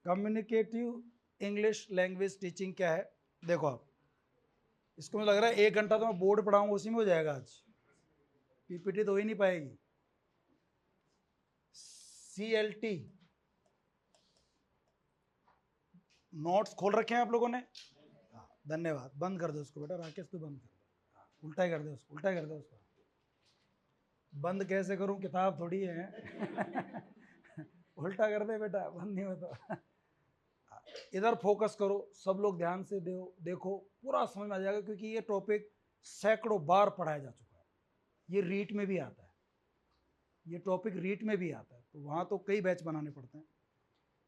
Communicative English language teaching क्या है? देखो आप, इसको मुझे लग रहा है 1 घंटा तो मैं बोर्ड पढ़ाऊंगा उसी में हो जाएगा। आज पीपीटी तो हो ही नहीं पाएगी। CLT नोट्स खोल रखे हैं आप लोगों ने? हाँ, धन्यवाद। बंद कर दो उसको बेटा, राकेश तू बंद कर दो। हाँ, उल्टा ही कर दे उसको, उल्टा ही कर दे उसको। बंद कैसे करूं, किताब थोड़ी है। उल्टा कर दे बेटा, बंद नहीं होता। इधर फोकस करो, सब लोग ध्यान से देखो, पूरा समझ में आ जाएगा, क्योंकि ये टॉपिक सैकड़ों बार पढ़ाया जा चुका है। ये रीट में भी आता है, ये टॉपिक रीट में भी आता है, तो वहां तो कई बैच बनाने पड़ते हैं।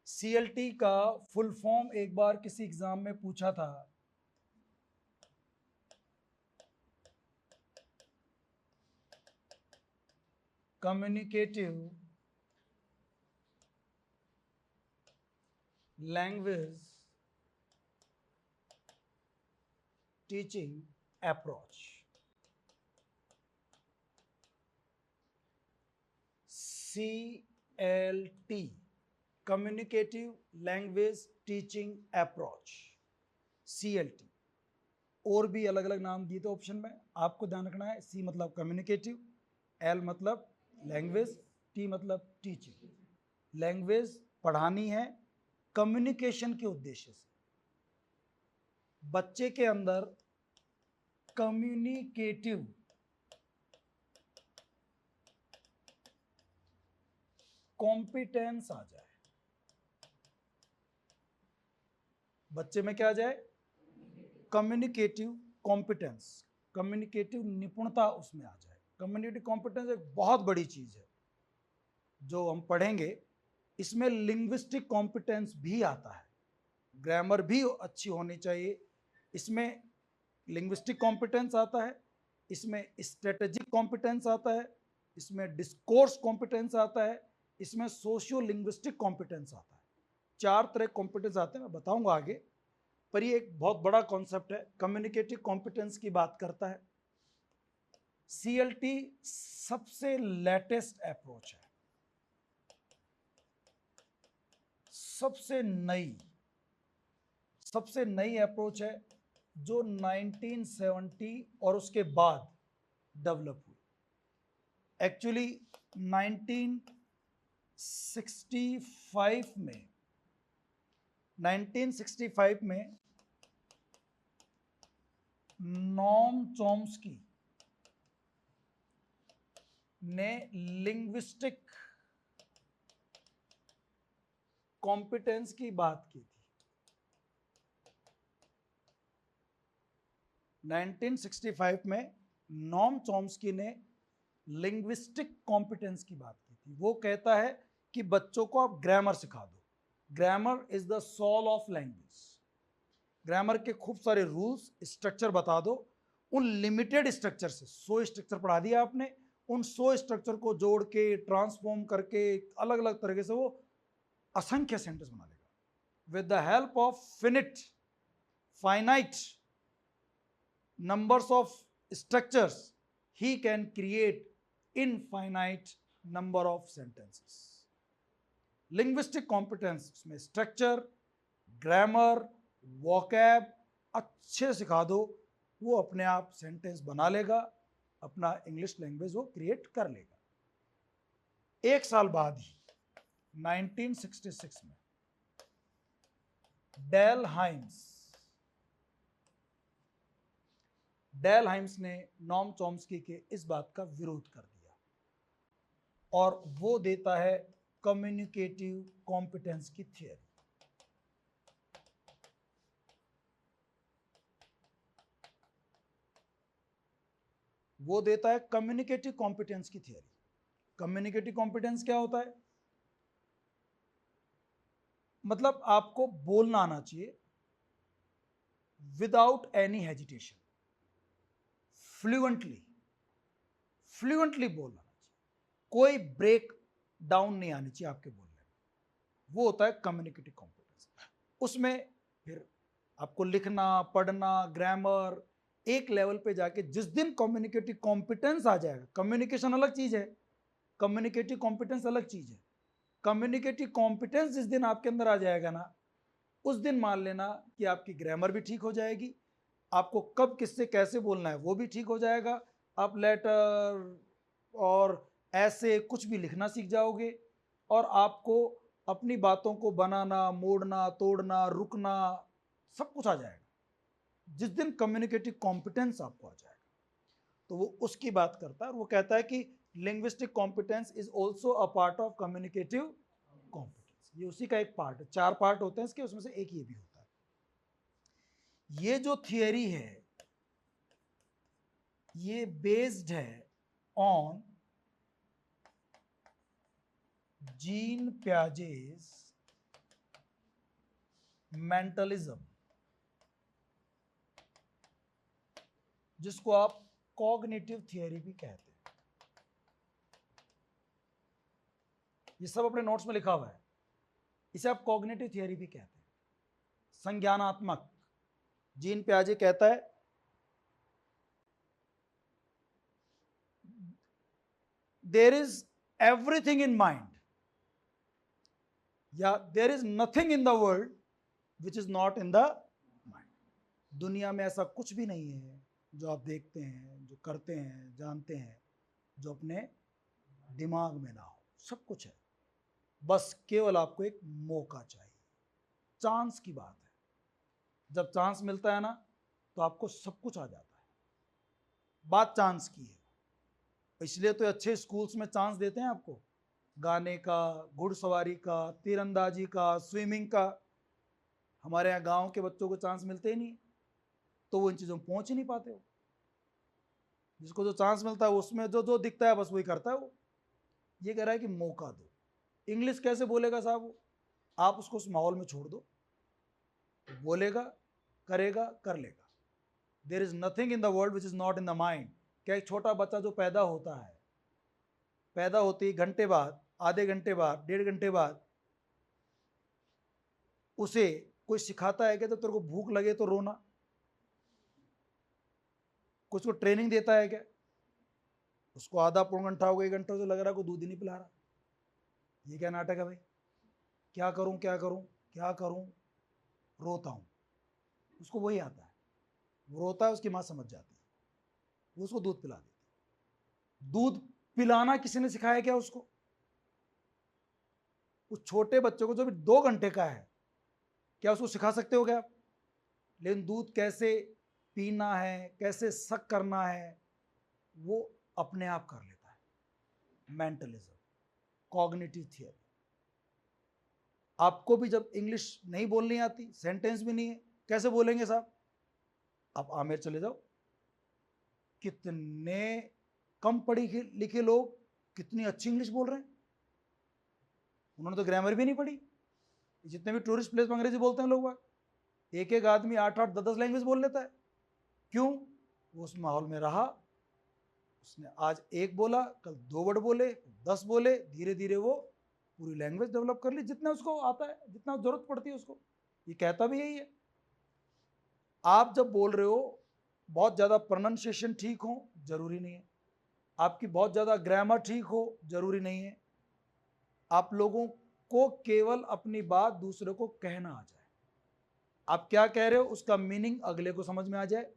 CLT का फुल फॉर्म एक बार किसी एग्जाम में पूछा था, communicative language teaching approach. CLT, communicative language teaching approach, CLT। और भी अलग अलग नाम दिए थे ऑप्शन में, आपको ध्यान रखना है। C मतलब कम्युनिकेटिव, L मतलब लैंग्वेज, T मतलब टीचिंग। लैंग्वेज पढ़ानी है कम्युनिकेशन के उद्देश्य से। बच्चे के अंदर कम्युनिकेटिव कॉम्पिटेंस आ जाए। बच्चे में क्या आ जाए? कम्युनिकेटिव कॉम्पिटेंस, कम्युनिकेटिव निपुणता उसमें आ जाए। कम्युनिकेटिव कॉम्पिटेंस एक बहुत बड़ी चीज है जो हम पढ़ेंगे। इसमें लिंग्विस्टिक कॉम्पिटेंस भी आता है, ग्रामर भी अच्छी होनी चाहिए। इसमें लिंग्विस्टिक कॉम्पिटेंस आता है, इसमें स्ट्रेटेजिक कॉम्पिटेंस आता है, इसमें डिस्कोर्स कॉम्पिटेंस आता है, इसमें सोशियो लिंग्विस्टिक कॉम्पिटेंस आता है। 4 तरह कॉम्पिटेंस आते हैं, मैं बताऊंगा आगे, पर ये एक बहुत बड़ा कॉन्सेप्ट है। कम्युनिकेटिव कॉम्पिटेंस की बात करता है। CLT सबसे लेटेस्ट अप्रोच है, सबसे नई अप्रोच है जो 1970 और उसके बाद डेवलप हुई। एक्चुअली 1965 में नॉम चॉम्स्की ने लिंग्विस्टिक कॉम्पिटेंस की बात की थी। 1965 में नॉम चॉम्स्की ने लिंग्विस्टिक कॉम्पिटेंस की बात की थी। वो कहता है कि बच्चों को आप ग्रामर सिखा दो। Grammar is the soul of language. Grammar के खूब सारे रूल्स, स्ट्रक्चर बता दो। उन लिमिटेड स्ट्रक्चर से 100 स्ट्रक्चर पढ़ा दिया आपने, उन 100 स्ट्रक्चर को जोड़ के ट्रांसफॉर्म करके अलग अलग तरीके से वो असंख्य सेंटेंस बना लेगा। With the help of finite numbers of structures, he can create infinite number of sentences. Linguistic competence उसमें स्ट्रक्चर, ग्रामर, वोकैब अच्छे सिखा दो, वो अपने आप सेंटेंस बना लेगा, अपना इंग्लिश लैंग्वेज वो क्रिएट कर लेगा। 1 साल बाद ही 1966 में डेल हाइम्स ने नॉम चॉम्स्की के इस बात का विरोध कर दिया और वो देता है कम्युनिकेटिव कॉम्पिटेंस की थियरी। वो देता है कम्युनिकेटिव कॉम्पिटेंस की थियरी। कम्युनिकेटिव कॉम्पिटेंस क्या होता है? मतलब आपको बोलना आना चाहिए विदाउट एनी हेजिटेशन, फ्लुएंटली बोलना चाहिए, कोई ब्रेक डाउन नहीं आनी चाहिए आपके बोलने में। वो होता है कम्युनिकेटिव कॉम्पिटेंस। उसमें फिर आपको लिखना, पढ़ना, ग्रामर, एक लेवल पे जाके जिस दिन कम्युनिकेटिव कॉम्पिटेंस आ जाएगा, कम्युनिकेशन अलग चीज है, कम्युनिकेटिव कॉम्पिटेंस अलग चीज है। कम्युनिकेटिव कॉम्पिटेंस जिस दिन आपके अंदर आ जाएगा ना, उस दिन मान लेना कि आपकी ग्रामर भी ठीक हो जाएगी, आपको कब किससे कैसे बोलना है वो भी ठीक हो जाएगा, आप लेटर और ऐसे कुछ भी लिखना सीख जाओगे, और आपको अपनी बातों को बनाना, मोड़ना, तोड़ना, रुकना, सब कुछ आ जाएगा जिस दिन कम्युनिकेटिव कॉम्पिटेंस आपको आ जाएगा। तो वो उसकी बात करता है, और वो कहता है कि linguistic competence is also a part of communicative competence. ये उसी का एक पार्ट है, 4 पार्ट होते हैं इसके, उसमें से एक ये भी होता है। ये जो थियरी है ये बेस्ड है ऑन जीन प्याजेस मेंटलिज्म, जिसको आप कॉग्निटिव थियरी भी कहते हैं। ये सब अपने नोट्स में लिखा हुआ है, इसे आप कॉग्निटिव थियरी भी कहते हैं, संज्ञानात्मक। जीन प्याजे कहता है there is everything in mind, या there is nothing in the world which is not in the mind. दुनिया में ऐसा कुछ भी नहीं है जो आप देखते हैं, जो करते हैं, जानते हैं, जो अपने दिमाग में ना हो। सब कुछ है, बस केवल आपको एक मौका चाहिए। चांस की बात है, जब चांस मिलता है ना तो आपको सब कुछ आ जाता है। बात चांस की है, इसलिए तो अच्छे स्कूल्स में चांस देते हैं आपको, गाने का, घुड़सवारी का, तीरंदाजी का, स्विमिंग का। हमारे यहाँ गांव के बच्चों को चांस मिलते ही नहीं, तो वो इन चीज़ों में पहुंच ही नहीं पाते हो। जिसको जो चांस मिलता है उसमें जो जो दिखता है बस वही करता है वो। ये कह रहा है कि मौका दो। इंग्लिश कैसे बोलेगा साहब वो? आप उसको उस माहौल में छोड़ दो, बोलेगा, करेगा, कर लेगा। There is nothing in the world which is not in the mind. क्या एक छोटा बच्चा जो पैदा होता है, पैदा होते ही घंटे बाद, आधे घंटे बाद, 1.5 घंटे बाद उसे कोई सिखाता है क्या तो तेरे को भूख लगे तो रोना? कुछ को ट्रेनिंग देता है क्या? उसको आधा पौन घंटा हो गया, 1 घंटा तो लग रहा है को दूध ही नहीं पिला रहा। ये क्या नाटक है भाई? क्या करूं क्या करूं क्या करूं, रोता हूं। उसको वही आता है, वो रोता है, उसकी माँ समझ जाती है, वो उसको दूध पिला देती है। दूध पिलाना किसी ने सिखाया क्या उसको? उस छोटे बच्चे को जो भी 2 घंटे का है, क्या उसको सिखा सकते हो क्या आप? लेकिन दूध कैसे पीना है, कैसे सक करना है, वो अपने आप कर लेता है। Mentalism, cognitive theory. आपको भी जब इंग्लिश नहीं बोलनी आती, सेंटेंस भी नहीं है, कैसे बोलेंगे साहब? आप आमेर चले जाओ, कितने कम पढ़े लिखे लोग कितनी अच्छी इंग्लिश बोल रहे हैं। उन्होंने तो ग्रामर भी नहीं पढ़ी। जितने भी टूरिस्ट प्लेस में अंग्रेजी बोलते हैं लोग, एक एक आदमी 8-8, 10-10 लैंग्वेज बोल लेता है। क्यों? वो उस माहौल में रहा, उसने आज एक बोला, कल 2 वर्ड बोले, 10 बोले, धीरे धीरे वो पूरी लैंग्वेज डेवलप कर ली, जितना उसको आता है, जितना जरूरत पड़ती है उसको। ये कहता भी यही है। आप जब बोल रहे हो, बहुत ज़्यादा प्रोनाउंसिएशन ठीक हो जरूरी नहीं है, आपकी बहुत ज़्यादा ग्रामर ठीक हो जरूरी नहीं है। आप लोगों को केवल अपनी बात दूसरे को कहना आ जाए, आप क्या कह रहे हो उसका मीनिंग अगले को समझ में आ जाए,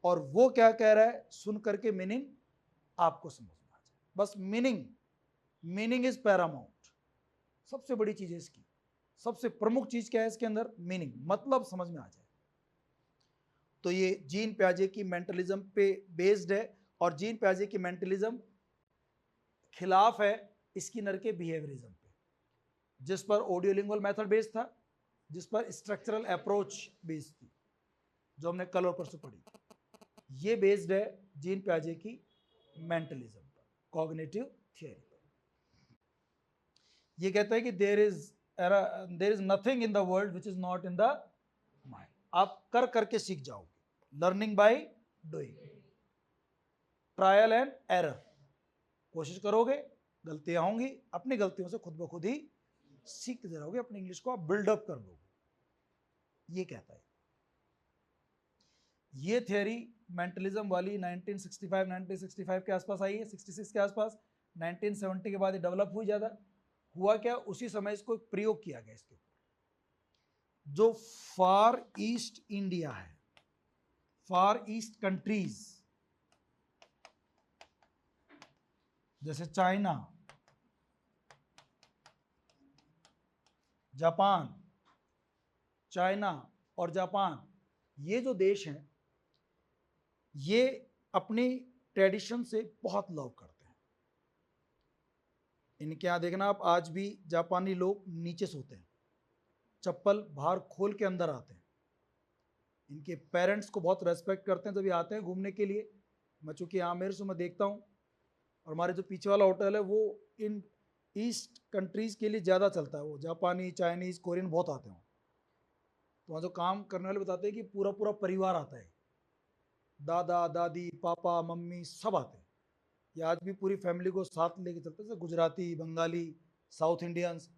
और वो क्या कह रहा है सुन करके मीनिंग आपको समझ में आ जाए। बस मीनिंग इज पैरामाउंट। सबसे बड़ी चीज है इसकी, सबसे प्रमुख चीज क्या है इसके अंदर? मीनिंग, मतलब समझ में आ जाए। तो ये जीन प्याजे की मेंटलिज्म पे बेस्ड है, और जीन प्याजे की मेंटलिज्म खिलाफ है स्किनर के बिहेवियरिज्म पे, जिस पर ऑडियोलिंगुअल मेथड बेस्ड था, जिस पर स्ट्रक्चरल अप्रोच बेस्ड थी, जो हमने कल और परसों पढ़ी। ये बेस्ड है जीन प्याजे की मेंटलिज्म पर, कॉग्निटिव थियरी पर। ये कहता है कि there is nothing in the world which is not in the mind. आप कर करके सीख जाओगे, learning by doing, trial and error. कोशिश करोगे, गलतियां होंगी, अपनी गलतियों से खुद ब खुद ही सीखते जाओगे, अपनी इंग्लिश को आप बिल्डअप कर लोगे। ये कहता है। ये थियरी मेंटलिज्म वाली 1965 के आसपास आई है, 66 के आसपास। 1970 के बाद ये डेवलप हुई ज़्यादा, हुआ क्या, उसी समय इसको एक प्रयोग किया गया इसके ऊपर। जो फार ईस्ट इंडिया है, फार ईस्ट कंट्रीज जैसे चाइना, जापान, चाइना और जापान, ये जो देश हैं ये अपनी ट्रेडिशन से बहुत लव करते हैं। इनके यहाँ देखना आप, आज भी जापानी लोग नीचे सोते हैं, चप्पल बाहर खोल के अंदर आते हैं। इनके पेरेंट्स को बहुत रेस्पेक्ट करते हैं जब ये आते हैं घूमने के लिए। मैं चूँकि आमेर से मैं देखता हूँ, और हमारे जो पीछे वाला होटल है वो इन ईस्ट कंट्रीज़ के लिए ज़्यादा चलता है। वो जापानी, चाइनीज़, कोरियन बहुत आते हैं। तो वहाँ जो काम करने वाले बताते हैं कि पूरा पूरा परिवार आता है, दादा दादी पापा मम्मी सब आते हैं। ये आज भी पूरी फैमिली को साथ लेके चलते हैं। जैसे गुजराती, बंगाली, साउथ इंडियंस,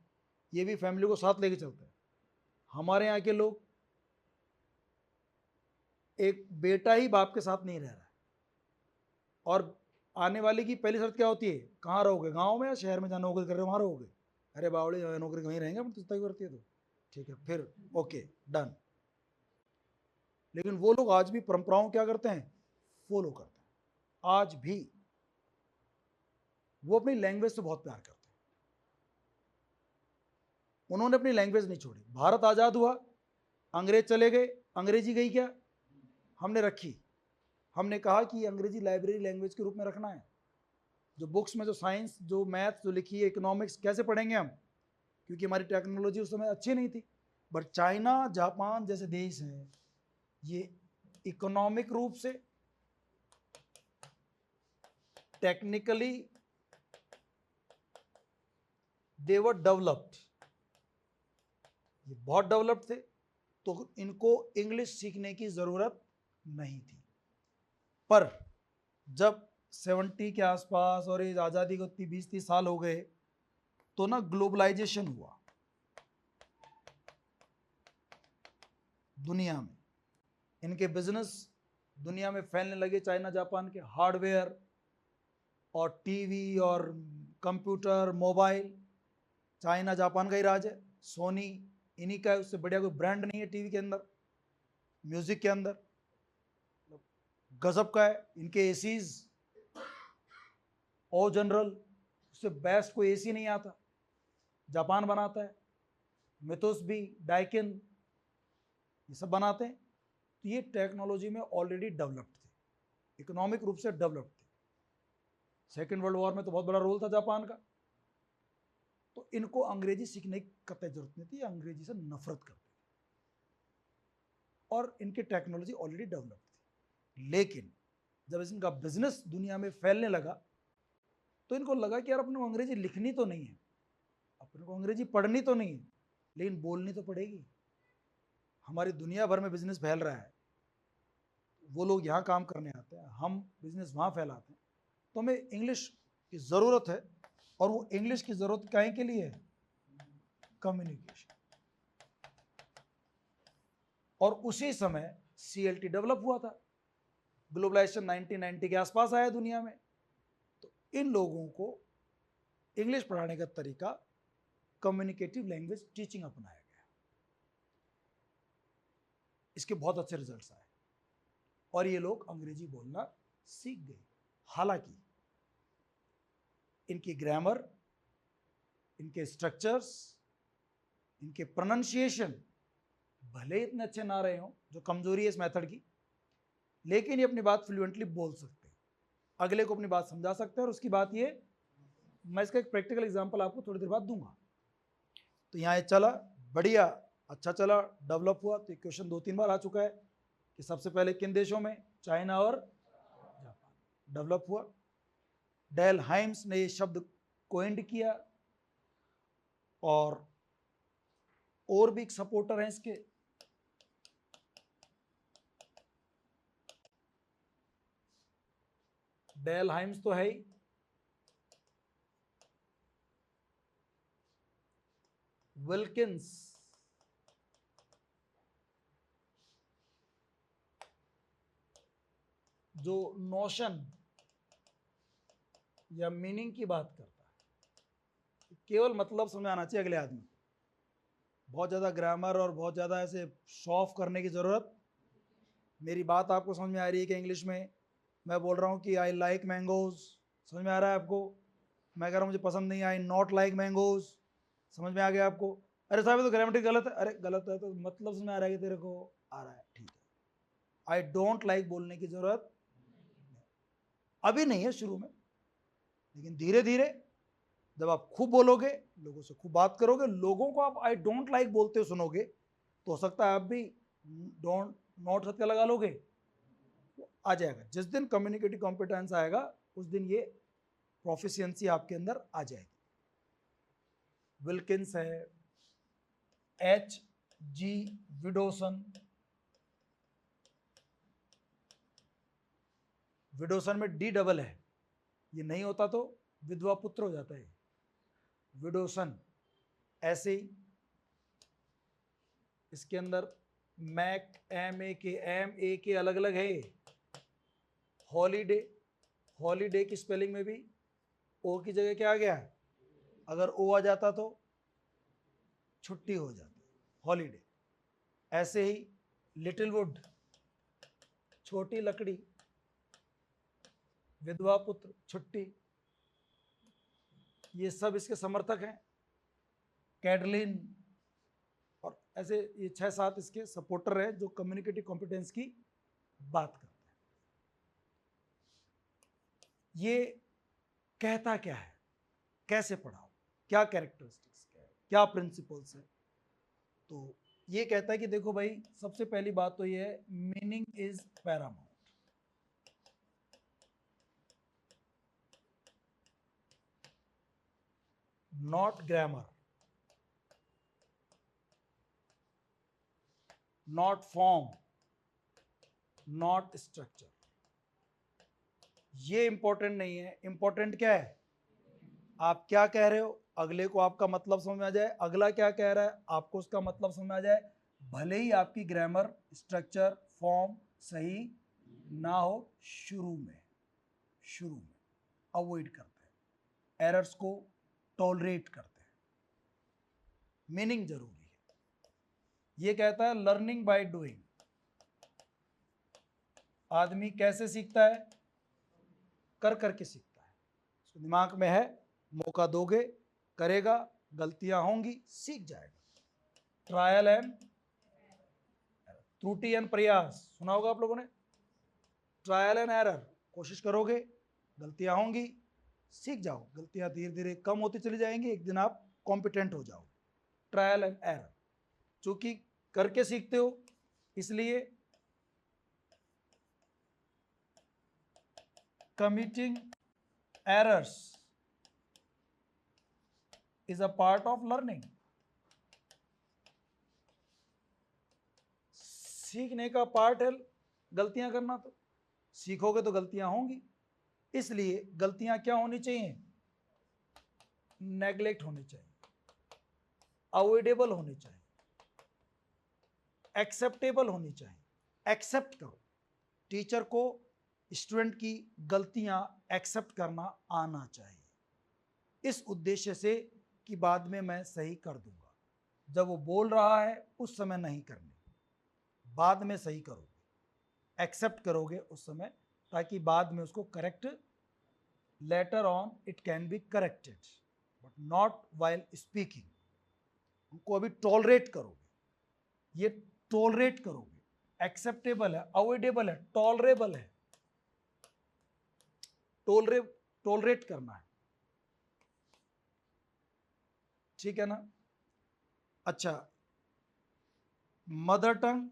ये भी फैमिली को साथ लेके चलते हैं। हमारे यहाँ के लोग, एक बेटा ही बाप के साथ नहीं रह रहा है, और आने वाले की पहली शर्त क्या होती है, कहाँ रहोगे, गांव में या शहर में, जहाँ नौकरी कर रहे हो वहाँ रहोगे। अरे बावड़ी, नौकरी कहीं रहेंगे हम, तुझता करती है तो ठीक है, फिर ओके डन। लेकिन वो लोग आज भी परंपराओं क्या करते हैं, फॉलो करते हैं। आज भी वो अपनी लैंग्वेज से बहुत प्यार करते हैं। उन्होंने अपनी लैंग्वेज नहीं छोड़ी। भारत आज़ाद हुआ, अंग्रेज चले गए, अंग्रेजी गई क्या, हमने रखी। हमने कहा कि अंग्रेजी लाइब्रेरी लैंग्वेज के रूप में रखना है। जो बुक्स में जो साइंस, जो मैथ्स जो लिखी है, इकोनॉमिक्स कैसे पढ़ेंगे हम, क्योंकि हमारी टेक्नोलॉजी उस समय अच्छी नहीं थी। बट चाइना, जापान जैसे देश हैं, ये इकोनॉमिक रूप से, टेक्निकली दे वर डेवलप्ड, ये बहुत डेवलप्ड थे। तो इनको इंग्लिश सीखने की ज़रूरत नहीं थी। पर जब 70 के आसपास, और इस आज़ादी को 20-30 साल हो गए, तो ना ग्लोबलाइजेशन हुआ दुनिया में। इनके बिजनेस दुनिया में फैलने लगे। चाइना जापान के हार्डवेयर और टीवी और कंप्यूटर, मोबाइल, चाइना जापान का ही राज है। सोनी इन्हीं का है, उससे बढ़िया कोई ब्रांड नहीं है टीवी के अंदर, म्यूजिक के अंदर। गजब का है इनके एसीज, ओ जनरल, उससे बेस्ट कोई एसी नहीं आता, जापान बनाता है। मितुस्बी, डाइकिन, ये सब बनाते हैं। तो ये टेक्नोलॉजी में ऑलरेडी डेवलप्ड थे, इकोनॉमिक रूप से डेवलप्ड थे। सेकेंड वर्ल्ड वॉर में तो बहुत बड़ा रोल था जापान का। तो इनको अंग्रेजी सीखने की कतई जरूरत नहीं थी, अंग्रेजी से नफरत करते थे, और इनकी टेक्नोलॉजी ऑलरेडी डेवलप्ड थी। लेकिन जब इनका बिजनेस दुनिया में फैलने लगा, तो इनको लगा कि यार अपने को अंग्रेजी लिखनी तो नहीं है, अपने को अंग्रेजी पढ़नी तो नहीं है, लेकिन बोलनी तो पड़ेगी। हमारी दुनिया भर में बिजनेस फैल रहा है, वो लोग यहाँ काम करने आते हैं, हम बिजनेस वहाँ फैलाते हैं, तो हमें इंग्लिश की ज़रूरत है। और वो इंग्लिश की ज़रूरत काहे के लिए है, कम्युनिकेशन। और उसी समय CLT डेवलप हुआ था। ग्लोबलाइजेशन 1990 के आसपास आया दुनिया में। तो इन लोगों को इंग्लिश पढ़ाने का तरीका कम्युनिकेटिव लैंग्वेज टीचिंग अपनाया गया। इसके बहुत अच्छे रिजल्ट्स आए, और ये लोग अंग्रेजी बोलना सीख गए। हालांकि इनकी ग्रामर, इनके स्ट्रक्चर्स, इनके प्रोनाउंसिएशन भले इतने अच्छे ना रहे हों, जो कमजोरी है इस मेथड की, लेकिन ये अपनी बात फ्लुएंटली बोल सकते हैं, अगले को अपनी बात समझा सकते हैं। और उसकी बात ये, मैं इसका एक प्रैक्टिकल एग्जांपल आपको थोड़ी देर बाद दूंगा। तो यहाँ ये चला, बढ़िया, अच्छा चला, डेवलप हुआ। तो क्वेश्चन 2-3 बार आ चुका है कि सबसे पहले किन देशों में, चाइना और जापान, डेवलप हुआ। डेल हाइम्स ने ये शब्द कोइंड किया, और भी एक सपोर्टर हैं इसके, डेल हाइम्स तो है ही, विल्किंस, जो नोशन या मीनिंग की बात करता है, केवल मतलब समझ आना चाहिए अगले आदमी को। बहुत ज़्यादा ग्रामर और बहुत ज़्यादा ऐसे शो ऑफ करने की ज़रूरत। मेरी बात आपको समझ में आ रही है कि इंग्लिश में मैं बोल रहा हूँ कि आई लाइक मैंगोज, समझ में आ रहा है आपको? मैं कह रहा हूँ मुझे पसंद नहीं, आई नॉट लाइक मैंगोज, समझ में आ गया आपको? अरे साहब ये तो ग्रामेटिक गलत है। अरे गलत है तो मतलब समझ में आ रहा है कि तेरे को आ रहा है, ठीक है। आई डोंट लाइक बोलने की ज़रूरत अभी नहीं है शुरू में, लेकिन धीरे धीरे जब आप खूब बोलोगे, लोगों से खूब बात करोगे, लोगों को आप आई डोंट लाइक बोलते हुए सुनोगे, तो हो सकता है आप भी डोंट नॉट सत्य लगा लोगे, तो आ जाएगा। जिस दिन कम्युनिकेटिव कॉम्पिटेंस आएगा उस दिन ये प्रोफिशिएंसी आपके अंदर आ जाएगी। विल्किंस है, एच जी विडोसन, विडोसन में डी डबल है, ये नहीं होता तो विधवा पुत्र हो जाता है। विडोसन ऐसे ही, इसके अंदर मैक एम ए के अलग अलग है। हॉलीडे, हॉलीडे की स्पेलिंग में भी ओ की जगह क्या आ गया? अगर ओ आ जाता तो छुट्टी हो जाती, हॉलीडे। ऐसे ही लिटिल वुड, छोटी लकड़ी, विधवा पुत्र, छुट्टी, ये सब इसके समर्थक हैं। कैडलिन, और ऐसे ये 6-7 इसके सपोर्टर हैं जो कम्युनिकेटिव कॉम्पिटेंस की बात करते हैं। ये कहता क्या है, कैसे पढ़ाओ, क्या कैरेक्टरिस्टिक्स क्या है, क्या प्रिंसिपल्स है? तो ये कहता है कि देखो भाई, सबसे पहली बात तो ये है, meaning is Paramount. Not grammar, not form, not structure. ये इंपॉर्टेंट नहीं है, इंपॉर्टेंट क्या है? आप क्या कह रहे हो, अगले को आपका मतलब समझ में आ जाए, अगला क्या कह रहा है आपको उसका मतलब समझ में आ जाए। भले ही आपकी ग्रामर, स्ट्रक्चर, फॉर्म सही ना हो शुरू में अवॉइड करते हैं, एरर्स को टॉलरेट करते हैं, मीनिंग जरूरी है। ये कहता है लर्निंग बाय डूइंग। आदमी कैसे सीखता है? कर करके सीखता है। उसके दिमाग में है, मौका दोगे करेगा, गलतियां होंगी सीख जाएगा। ट्रायल एंड त्रुटि एंड प्रयास, सुना होगा आप लोगों ने। ट्रायल एंड एरर, कोशिश करोगे, गलतियां होंगी, सीख जाओ, गलतियां धीरे धीरे कम होती चली जाएंगी, एक दिन आप कॉम्पिटेंट हो जाओ। ट्रायल एंड एरर, चूंकि करके सीखते हो इसलिए committing errors is a part of learning. सीखने का पार्ट है गलतियां करना, तो सीखोगे तो गलतियां होंगी, इसलिए गलतियां क्या होनी चाहिए? नेग्लेक्ट होनी चाहिए, अवॉइडेबल होनी चाहिए, एक्सेप्टेबल होनी चाहिए। एक्सेप्ट करो, टीचर को स्टूडेंट की गलतियां एक्सेप्ट करना आना चाहिए, इस उद्देश्य से कि बाद में मैं सही कर दूंगा। जब वो बोल रहा है उस समय नहीं करनी, बाद में सही करोगे, एक्सेप्ट करोगे उस समय, ताकि बाद में उसको correct, later on it can be corrected, but not while speaking. उनको अभी टॉलरेट करोगे, ये टॉलरेट करोगे, एक्सेप्टेबल है, अवॉइडेबल है, टॉलरेबल है, टॉलरेट करना है, ठीक है ना? अच्छा, मदर टंग,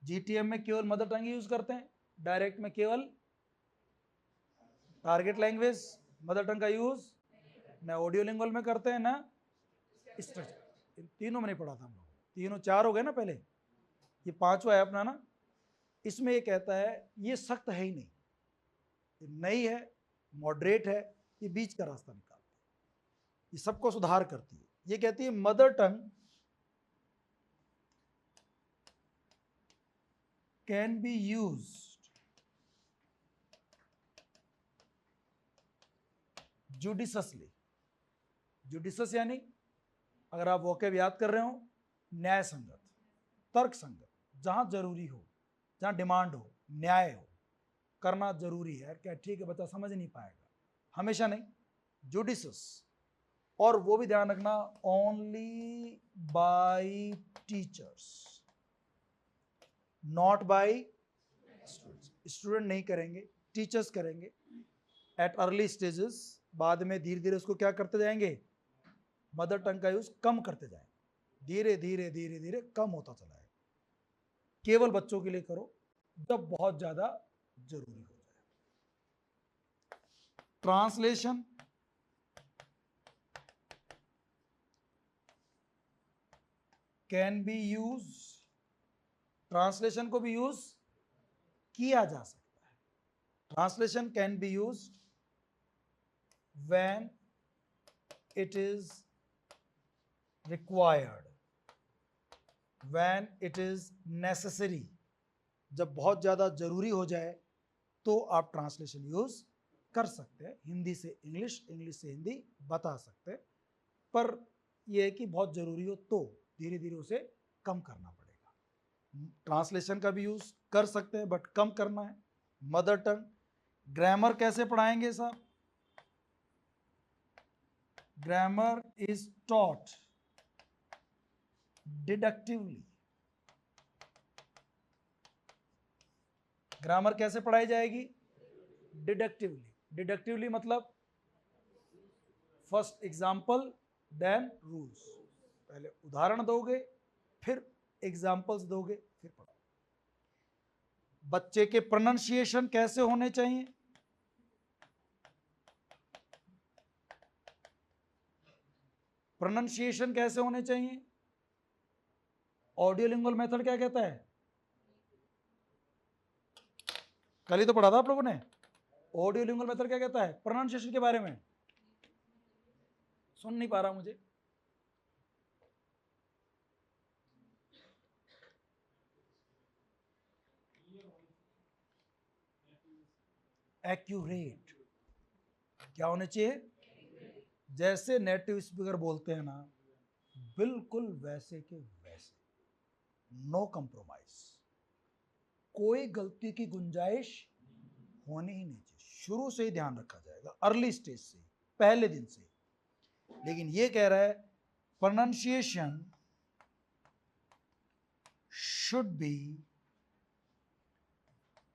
जीटीएम में केवल मदर टंग यूज करते हैं, डायरेक्ट में केवल टारगेट लैंग्वेज मदर टंग का यूज ना ऑडियो लिंगुअल में करते हैं ना स्ट्रक्चर। तीनों में नहीं पढ़ा था हम लोग, तीनों 4 हो गए ना पहले, ये 5वां है अपना ना। इसमें ये कहता है ये सख्त है ही नहीं, ये नई है, मॉडरेट है, ये बीच का रास्ता निकालती है, ये सबको सुधार करती है। ये कहती है mother tongue can be used judiciously, judicious यानी अगर आप वोकैब याद कर रहे हो, न्याय संगत, तर्क संगत, जहां जरूरी हो, जहां डिमांड हो, न्याय हो, करना जरूरी है। क्या ठीक है बच्चा समझ नहीं पाएगा, हमेशा नहीं, जुडिशस। और वो भी ध्यान रखना, only by teachers, not by students. Student नहीं करेंगे, टीचर्स करेंगे एट अर्ली स्टेजेस। बाद में धीरे धीरे उसको क्या करते जाएंगे, मदर टंग का यूज कम करते जाएंगे, धीरे धीरे धीरे धीरे कम होता चला है। केवल बच्चों के लिए करो जब बहुत ज्यादा जरूरी हो जाए। Translation, can be use, translation को भी यूज किया जा सकता है। Translation can be use when it is required, when it is necessary. जब बहुत ज्यादा जरूरी हो जाए तो आप ट्रांसलेशन यूज कर सकते हैं। हिंदी से इंग्लिश, इंग्लिश से हिंदी बता सकते हैं, पर यह है कि बहुत जरूरी हो तो धीरे धीरे उसे कम करना पड़ेगा। ट्रांसलेशन का भी यूज कर सकते हैं बट कम करना है। मदर टंग, ग्रामर कैसे पढ़ाएंगे साहब? Grammar is taught डिडक्टिवली। ग्रामर कैसे पढ़ाई जाएगी? डिडक्टिवली। डिडक्टिवली मतलब फर्स्ट एग्जाम्पल देन रूल्स। पहले उदाहरण दोगे, फिर एग्जाम्पल्स दोगे, फिर पढ़ो। बच्चे के प्रोनाउंसिएशन कैसे होने चाहिए? प्रोनाउंसिएशन कैसे होने चाहिए? ऑडियोलिंगुअल मेथड क्या कहता है? कल ही तो पढ़ा था आप लोगों ने। ऑडियोलिंगुअल मेथड क्या कहता है प्रोनाउंसिएशन के बारे में? सुन नहीं पा रहा मुझे। एक्यूरेट। क्या होने चाहिए? जैसे नेटिव स्पीकर बोलते हैं ना, बिल्कुल वैसे के वैसे, नो कंप्रोमाइज। कोई गलती की गुंजाइश होनी ही नहीं चाहिए। शुरू से ही ध्यान रखा जाएगा, अर्ली स्टेज से, पहले दिन से। लेकिन ये कह रहा है pronunciation should be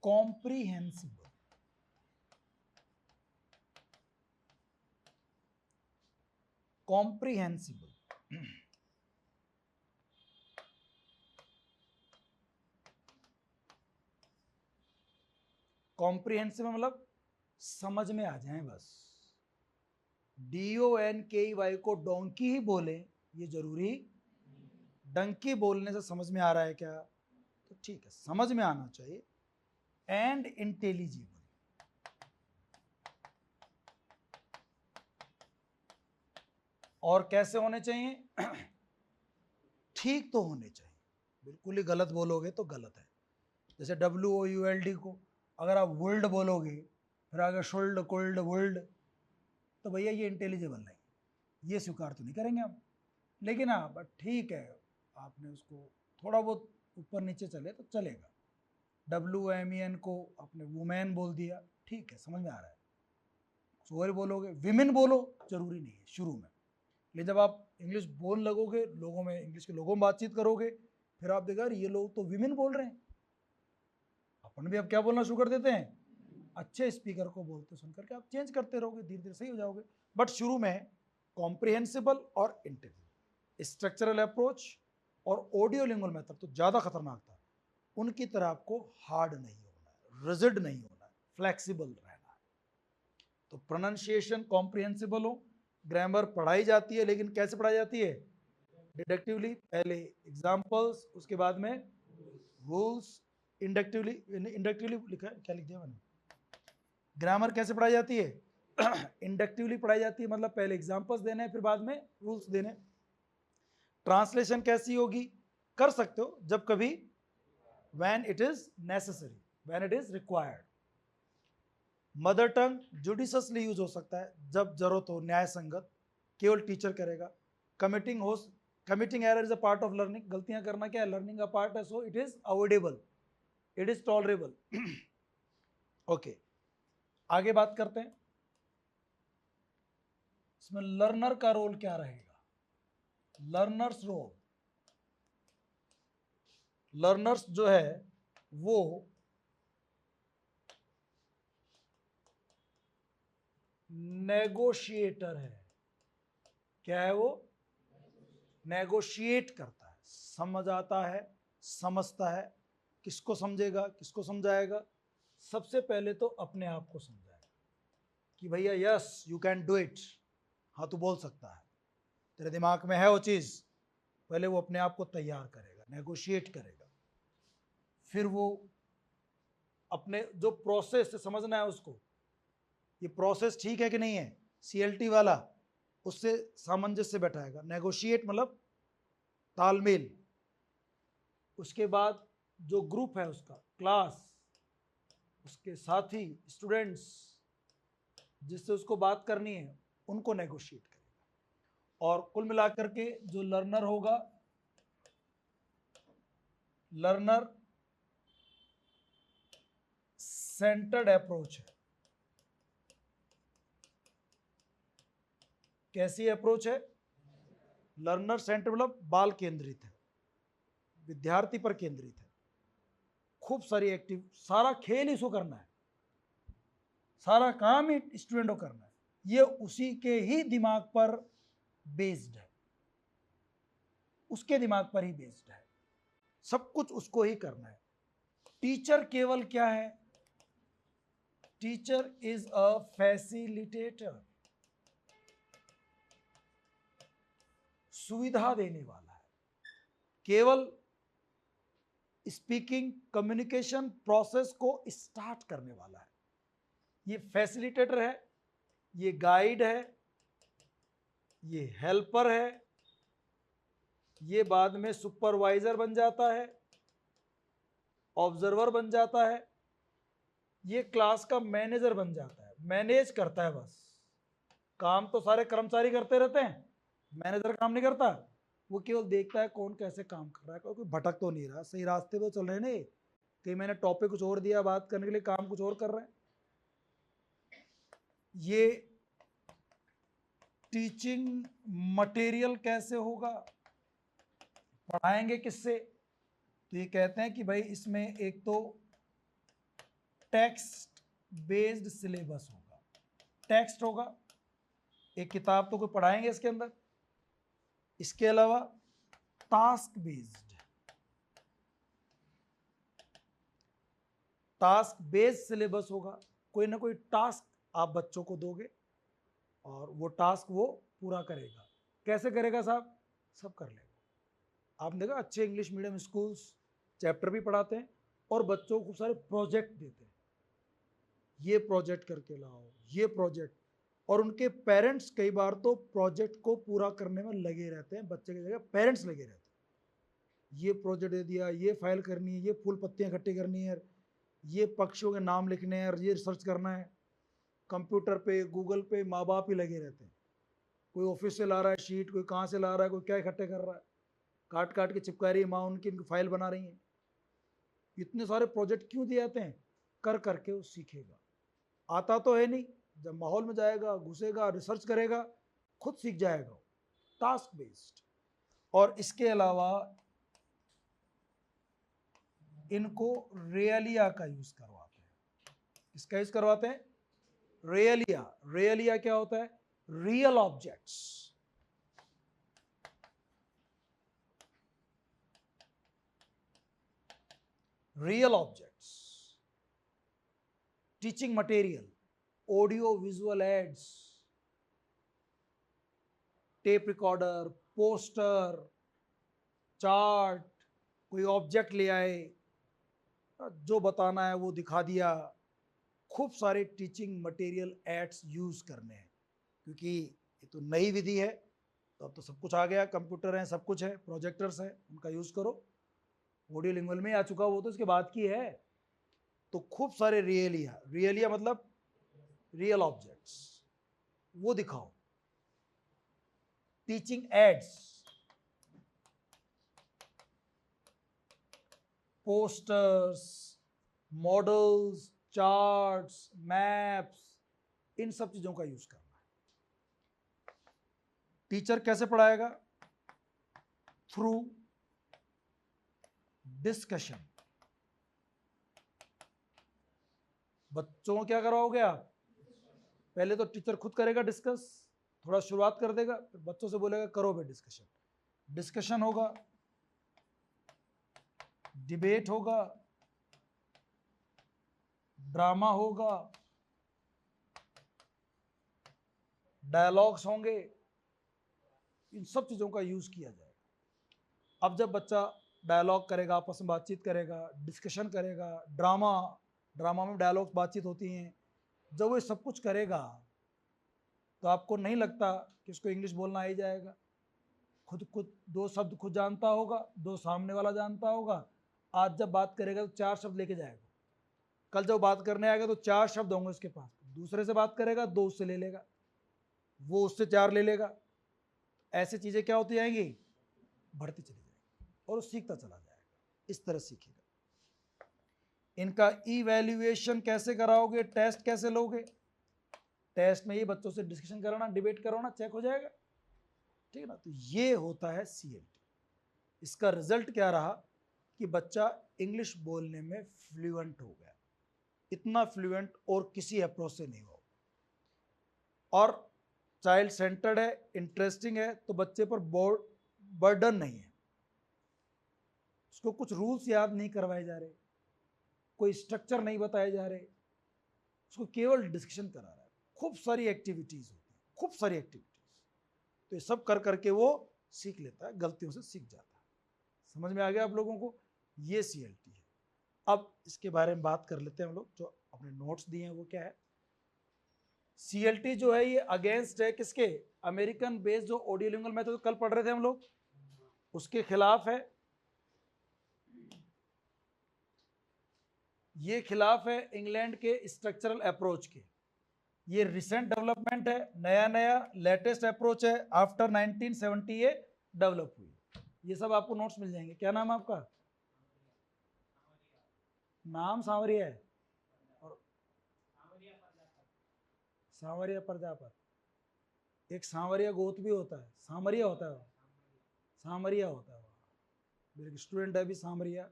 comprehensible. Comprehensible comprehensible मतलब समझ में आ जाए बस। DONKEY को डोंकी ही बोले ये जरूरी। डंकी बोलने से समझ में आ रहा है क्या? तो ठीक है, समझ में आना चाहिए। And intelligible. और कैसे होने चाहिए? ठीक तो होने चाहिए। बिल्कुल ही गलत बोलोगे तो गलत है। जैसे WOULD को अगर आप वर्ल्ड बोलोगे, फिर आगे शुल्ड कुल्ड वर्ल्ड, तो भैया ये इंटेलिजिबल नहीं, ये स्वीकार तो नहीं करेंगे हम। लेकिन हाँ बट ठीक है, आपने उसको थोड़ा बहुत ऊपर नीचे चले तो चलेगा। WMEN को आपने वुमेन बोल दिया, ठीक है, समझ में आ रहा है। सोअर बोलोगे, विमेन बोलो, जरूरी नहीं है शुरू में। लेकिन जब आप इंग्लिश बोल लगोगे, लोगों में, इंग्लिश के लोगों में बातचीत करोगे, फिर आप देखा ये लोग तो विमेन बोल रहे हैं, अपन भी अब क्या बोलना शुरू कर देते हैं, अच्छे स्पीकर को बोलते सुनकर के आप चेंज करते रहोगे, धीरे धीरे सही हो जाओगे। बट शुरू में कॉम्प्रिहेंसिबल और इंटेलिजिबल, स्ट्रक्चरल अप्रोच और ऑडियोलिंगुअल मेथड तो ज़्यादा खतरनाक था। उनकी तरह आपको हार्ड नहीं होना है, रिजिड नहीं होना है, फ्लेक्सिबल रहना है। तो प्रोनाउंसिएशन कॉम्प्रिहेंसिबल हो। ग्रामर पढ़ाई जाती है, लेकिन कैसे पढ़ाई जाती है? डिडक्टिवली, पहले एग्जाम्पल्स, उसके बाद में रूल्स। इंडक्टिवली, इंडक्टिवली लिखा है, क्या लिख दिया मैंने? ग्रामर कैसे पढ़ाई जाती है? इंडक्टिवली पढ़ाई जाती है, मतलब पहले एग्जाम्पल्स देने, फिर बाद में रूल्स देने। ट्रांसलेशन कैसी होगी? कर सकते हो जब कभी, when it is necessary, when it is required. Mother tongue judiciously use हो सकता है, जब जरूरत हो, न्याय संगत, केवल टीचर करेगा। Committing error is a part of learning, गलतियां करना क्या है, लर्निंग का पार्ट है, so it is avoidable, it is tolerable. Okay, आगे बात करते हैं, इसमें लर्नर का रोल क्या रहेगा। लर्नर्स रोल, लर्नर्स जो है वो नेगोशिएटर है। क्या है वो, नेगोशिएट करता है, समझ आता है, समझता है, किसको समझेगा, किसको समझाएगा, सबसे पहले तो अपने आप को समझाएगा कि भैया yes you can do it, हाँ तू बोल सकता है, तेरे दिमाग में है वो चीज, पहले वो अपने आप को तैयार करेगा, नेगोशिएट करेगा, फिर वो अपने जो प्रोसेस से समझना है उसको, ये प्रोसेस ठीक है कि नहीं है, CLT वाला, उससे सामंजस्य बैठाएगा। नेगोशिएट मतलब तालमेल। उसके बाद जो ग्रुप है उसका, क्लास, उसके साथी, स्टूडेंट्स, जिससे उसको बात करनी है, उनको नेगोशिएट करेगा। और कुल मिलाकर के जो लर्नर होगा, लर्नर सेंटर्ड अप्रोच है। कैसी अप्रोच है, लर्नर सेंटर मतलब बाल केंद्रित है, विद्यार्थी पर केंद्रित है, खूब सारी एक्टिव, सारा खेल इसको करना है, सारा काम ही स्टूडेंट को करना है, ये उसी के ही दिमाग पर बेस्ड है, उसके दिमाग पर ही बेस्ड है, सब कुछ उसको ही करना है। टीचर केवल क्या है, टीचर इज अ फैसिलिटेटर, सुविधा देने वाला है, केवल स्पीकिंग कम्युनिकेशन प्रोसेस को स्टार्ट करने वाला है, ये फैसिलिटेटर है, ये गाइड है, ये हेल्पर है, ये बाद में सुपरवाइजर बन जाता है, ऑब्जर्वर बन जाता है, ये क्लास का मैनेजर बन जाता है, मैनेज करता है बस, काम तो सारे कर्मचारी करते रहते हैं, मैनेजर काम नहीं करता, वो केवल देखता है कौन कैसे काम कर रहा है, कोई भटक तो नहीं रहा, सही रास्ते पे चल रहे हैं नहीं, कहीं मैंने टॉपिक कुछ और दिया बात करने के लिए, काम कुछ और कर रहे हैं। ये टीचिंग मटेरियल कैसे होगा, पढ़ाएंगे किससे, तो ये कहते हैं कि भाई इसमें एक तो टेक्स्ट बेस्ड सिलेबस होगा, टेक्स्ट होगा, एक किताब तो कोई पढ़ाएंगे इसके अंदर, इसके अलावा task based, task based syllabus होगा, कोई ना कोई टास्क आप बच्चों को दोगे और वो टास्क वो पूरा करेगा, कैसे करेगा साहब, सब कर लेगा। आपने देखा अच्छे इंग्लिश मीडियम स्कूल्स चैप्टर भी पढ़ाते हैं और बच्चों को खूब सारे प्रोजेक्ट देते हैं, ये प्रोजेक्ट करके लाओ, ये प्रोजेक्ट, और उनके पेरेंट्स कई बार तो प्रोजेक्ट को पूरा करने में लगे रहते हैं, बच्चे की जगह पेरेंट्स लगे रहते हैं, ये प्रोजेक्ट दे दिया, ये फाइल करनी है, ये फूल पत्तियां इकट्ठी करनी है, ये पक्षियों के नाम लिखने हैं, ये रिसर्च करना है, कंप्यूटर पे गूगल पे माँ बाप ही लगे रहते हैं, कोई ऑफिस से ला रहा है शीट, कोई कहाँ से ला रहा है, कोई क्या इकट्ठे कर रहा है, काट काट के चिपका रही है माँ उनकी फाइल बना रही है। इतने सारे प्रोजेक्ट क्यों दिए जाते हैं, कर करके वो सीखेगा, आता तो है नहीं, जब माहौल में जाएगा, घुसेगा, रिसर्च करेगा, खुद सीख जाएगा, टास्क बेस्ड। और इसके अलावा इनको रेलिया का यूज करवाते हैं, इसका यूज करवाते हैं रेलिया, रेलिया क्या होता है, real objects, real objects, teaching material, audio visual ads, tape recorder, poster, chart, कोई ऑब्जेक्ट ले आए, जो बताना है वो दिखा दिया, खूब सारे टीचिंग मटेरियल एड्स यूज करने हैं, क्योंकि ये तो नई विधि है, तो अब तो सब कुछ आ गया, कंप्यूटर है, सब कुछ है, प्रोजेक्टर्स है, उनका यूज करो, ऑडियो लिंगुअल में आ चुका, वो तो इसके बाद की है, तो खूब सारे रियलिया, रियलिया मतलब रियल ऑब्जेक्ट्स, वो दिखाओ। Teaching aids, posters, models, charts, maps, इन सब चीजों का यूज करना है। टीचर कैसे पढ़ाएगा? Through discussion. बच्चों को क्या कराओगे आप? पहले तो टीचर खुद करेगा डिस्कस, थोड़ा शुरुआत कर देगा, फिर बच्चों से बोलेगा करो भाई डिस्कशन। डिस्कशन होगा, डिबेट होगा, ड्रामा होगा, डायलॉग्स होंगे, इन सब चीजों का यूज किया जाएगा। अब जब बच्चा डायलॉग करेगा, आपस में बातचीत करेगा, डिस्कशन करेगा, ड्रामा में डायलॉग्स बातचीत होती हैं, जब वो सब कुछ करेगा तो आपको नहीं लगता कि उसको इंग्लिश बोलना आ ही जाएगा? खुद दो शब्द खुद जानता होगा, दो सामने वाला जानता होगा। आज जब बात करेगा तो 4 शब्द लेके जाएगा, कल जब बात करने आएगा तो 4 शब्द होंगे उसके पास। दूसरे से बात करेगा 2 उससे ले लेगा, वो उससे 4 ले लेगा। ऐसी चीजें क्या होती जाएंगी? बढ़ती चली जाएगी और वो सीखता चला जाएगा। इस तरह सीखेगा। इनका इवैल्यूएशन कैसे कराओगे? टेस्ट कैसे लोगे? टेस्ट में ये बच्चों से डिस्कशन कराना, डिबेट कराना, चेक हो जाएगा, ठीक है ना। तो ये होता है सीएलटी। इसका रिजल्ट क्या रहा कि बच्चा इंग्लिश बोलने में फ्लुएंट हो गया। इतना फ्लुएंट और किसी अप्रोच से नहीं हुआ, और चाइल्ड सेंटर्ड है, इंटरेस्टिंग है, तो बच्चे पर बर्डन नहीं है। उसको कुछ रूल्स याद नहीं करवाए जा रहे, कोई स्ट्रक्चर नहीं बताए जा रहे, उसको केवल डिस्कशन करा रहा है। खूब सारी एक्टिविटीज होती है, खूब सारी एक्टिविटीज। तो ये सब कर करके वो सीख लेता है, गलतियों से सीख जाता है। समझ में आ गया आप लोगों को? ये सीएलटी है। अब इसके बारे में बात कर लेते हैं हम लोग। जो अपने नोट्स दिए हैं वो क्या है? सीएलटी जो है ये अगेंस्ट है किसके? अमेरिकन बेस्ड जो ऑडियोलिंगुअल मेथड कल पढ़ रहे थे हम लोग, उसके खिलाफ है। ये खिलाफ है इंग्लैंड के स्ट्रक्चरल अप्रोच के। ये रिसेंट डेवलपमेंट है, नया नया लेटेस्ट अप्रोच है, आफ्टर 1970 ये डेवलप हुई। ये सब आपको नोट्स मिल जाएंगे। क्या नाम है आपका? नाम सांवरिया है और सांवरिया प्रजापत। एक सांवरिया गोत भी होता है, सामरिया होता है, सामरिया होता है। मेरे स्टूडेंट है अभी सामरिया,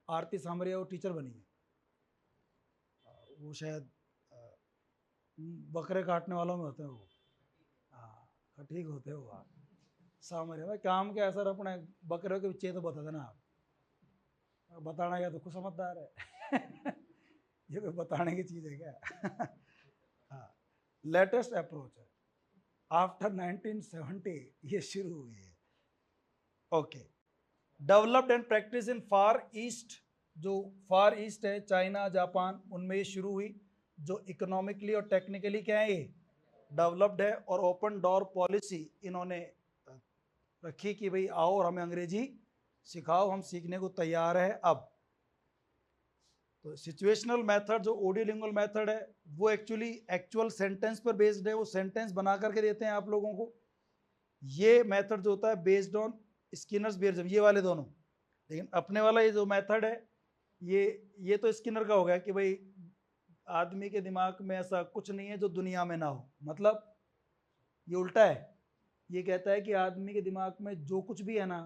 आरती सामरिया, वो टीचर बनी है। वो शायद बकरे काटने वालों में होते हैं वो। हाँ ठीक होते हैं वो। सामरिया भाई काम क्या है सर? अपने बकरे के पीछे तो बता देना आप, बताना क्या? तो खुद समझदार है। ये कोई बताने की चीज़ है क्या? हाँ, लेटेस्ट अप्रोच है, आफ्टर 1970 ये शुरू हुई है। Okay, developed and practice in far east. जो फार ईस्ट है, चाइना, जापान, उनमें ये शुरू हुई। जो इकोनॉमिकली और टेक्निकली क्या है, ये डेवलप्ड है। और ओपन डोर पॉलिसी इन्होंने रखी कि भाई आओ और हमें अंग्रेजी सिखाओ, हम सीखने को तैयार है। अब तो सिचुएशनल मेथड जो ऑडियोलिंगुअल मेथड है वो एक्चुअल सेंटेंस पर बेस्ड है। वो सेंटेंस बना करके देते हैं आप लोगों को। ये मेथड जो होता है बेस्ड ऑन स्किनर्स बेयरजम, ये वाले दोनों। लेकिन अपने वाला ये जो मेथड है ये तो स्किनर का हो गया कि भाई आदमी के दिमाग में ऐसा कुछ नहीं है जो दुनिया में ना हो। मतलब ये उल्टा है, ये कहता है कि आदमी के दिमाग में जो कुछ भी है ना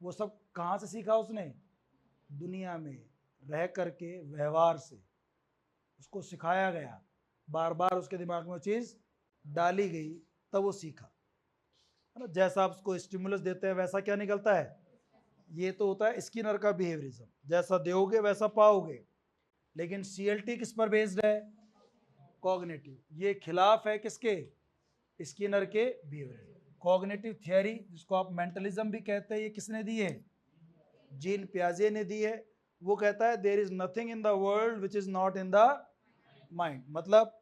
वो सब कहाँ से सीखा उसने? दुनिया में रह करके, व्यवहार से उसको सिखाया गया, बार बार उसके दिमाग में वो चीज़ डाली गई, तब वो सीखा, है ना। जैसा आप उसको स्टिमुलस देते हैं वैसा क्या निकलता है? ये तो होता है स्किनर का बिहेवियरिज्म, जैसा दोगे वैसा पाओगे। लेकिन सीएलटी किस पर बेस्ड है? कॉग्निटिव। ये खिलाफ है किसके? स्किनर के बिहेवियरिज्म। कॉग्निटिव थियरी जिसको आप मेंटलिज्म भी कहते हैं, ये किसने दी है? जीन पियाजे ने दी है। वो कहता है there is nothing in the world which is not in the mind. मतलब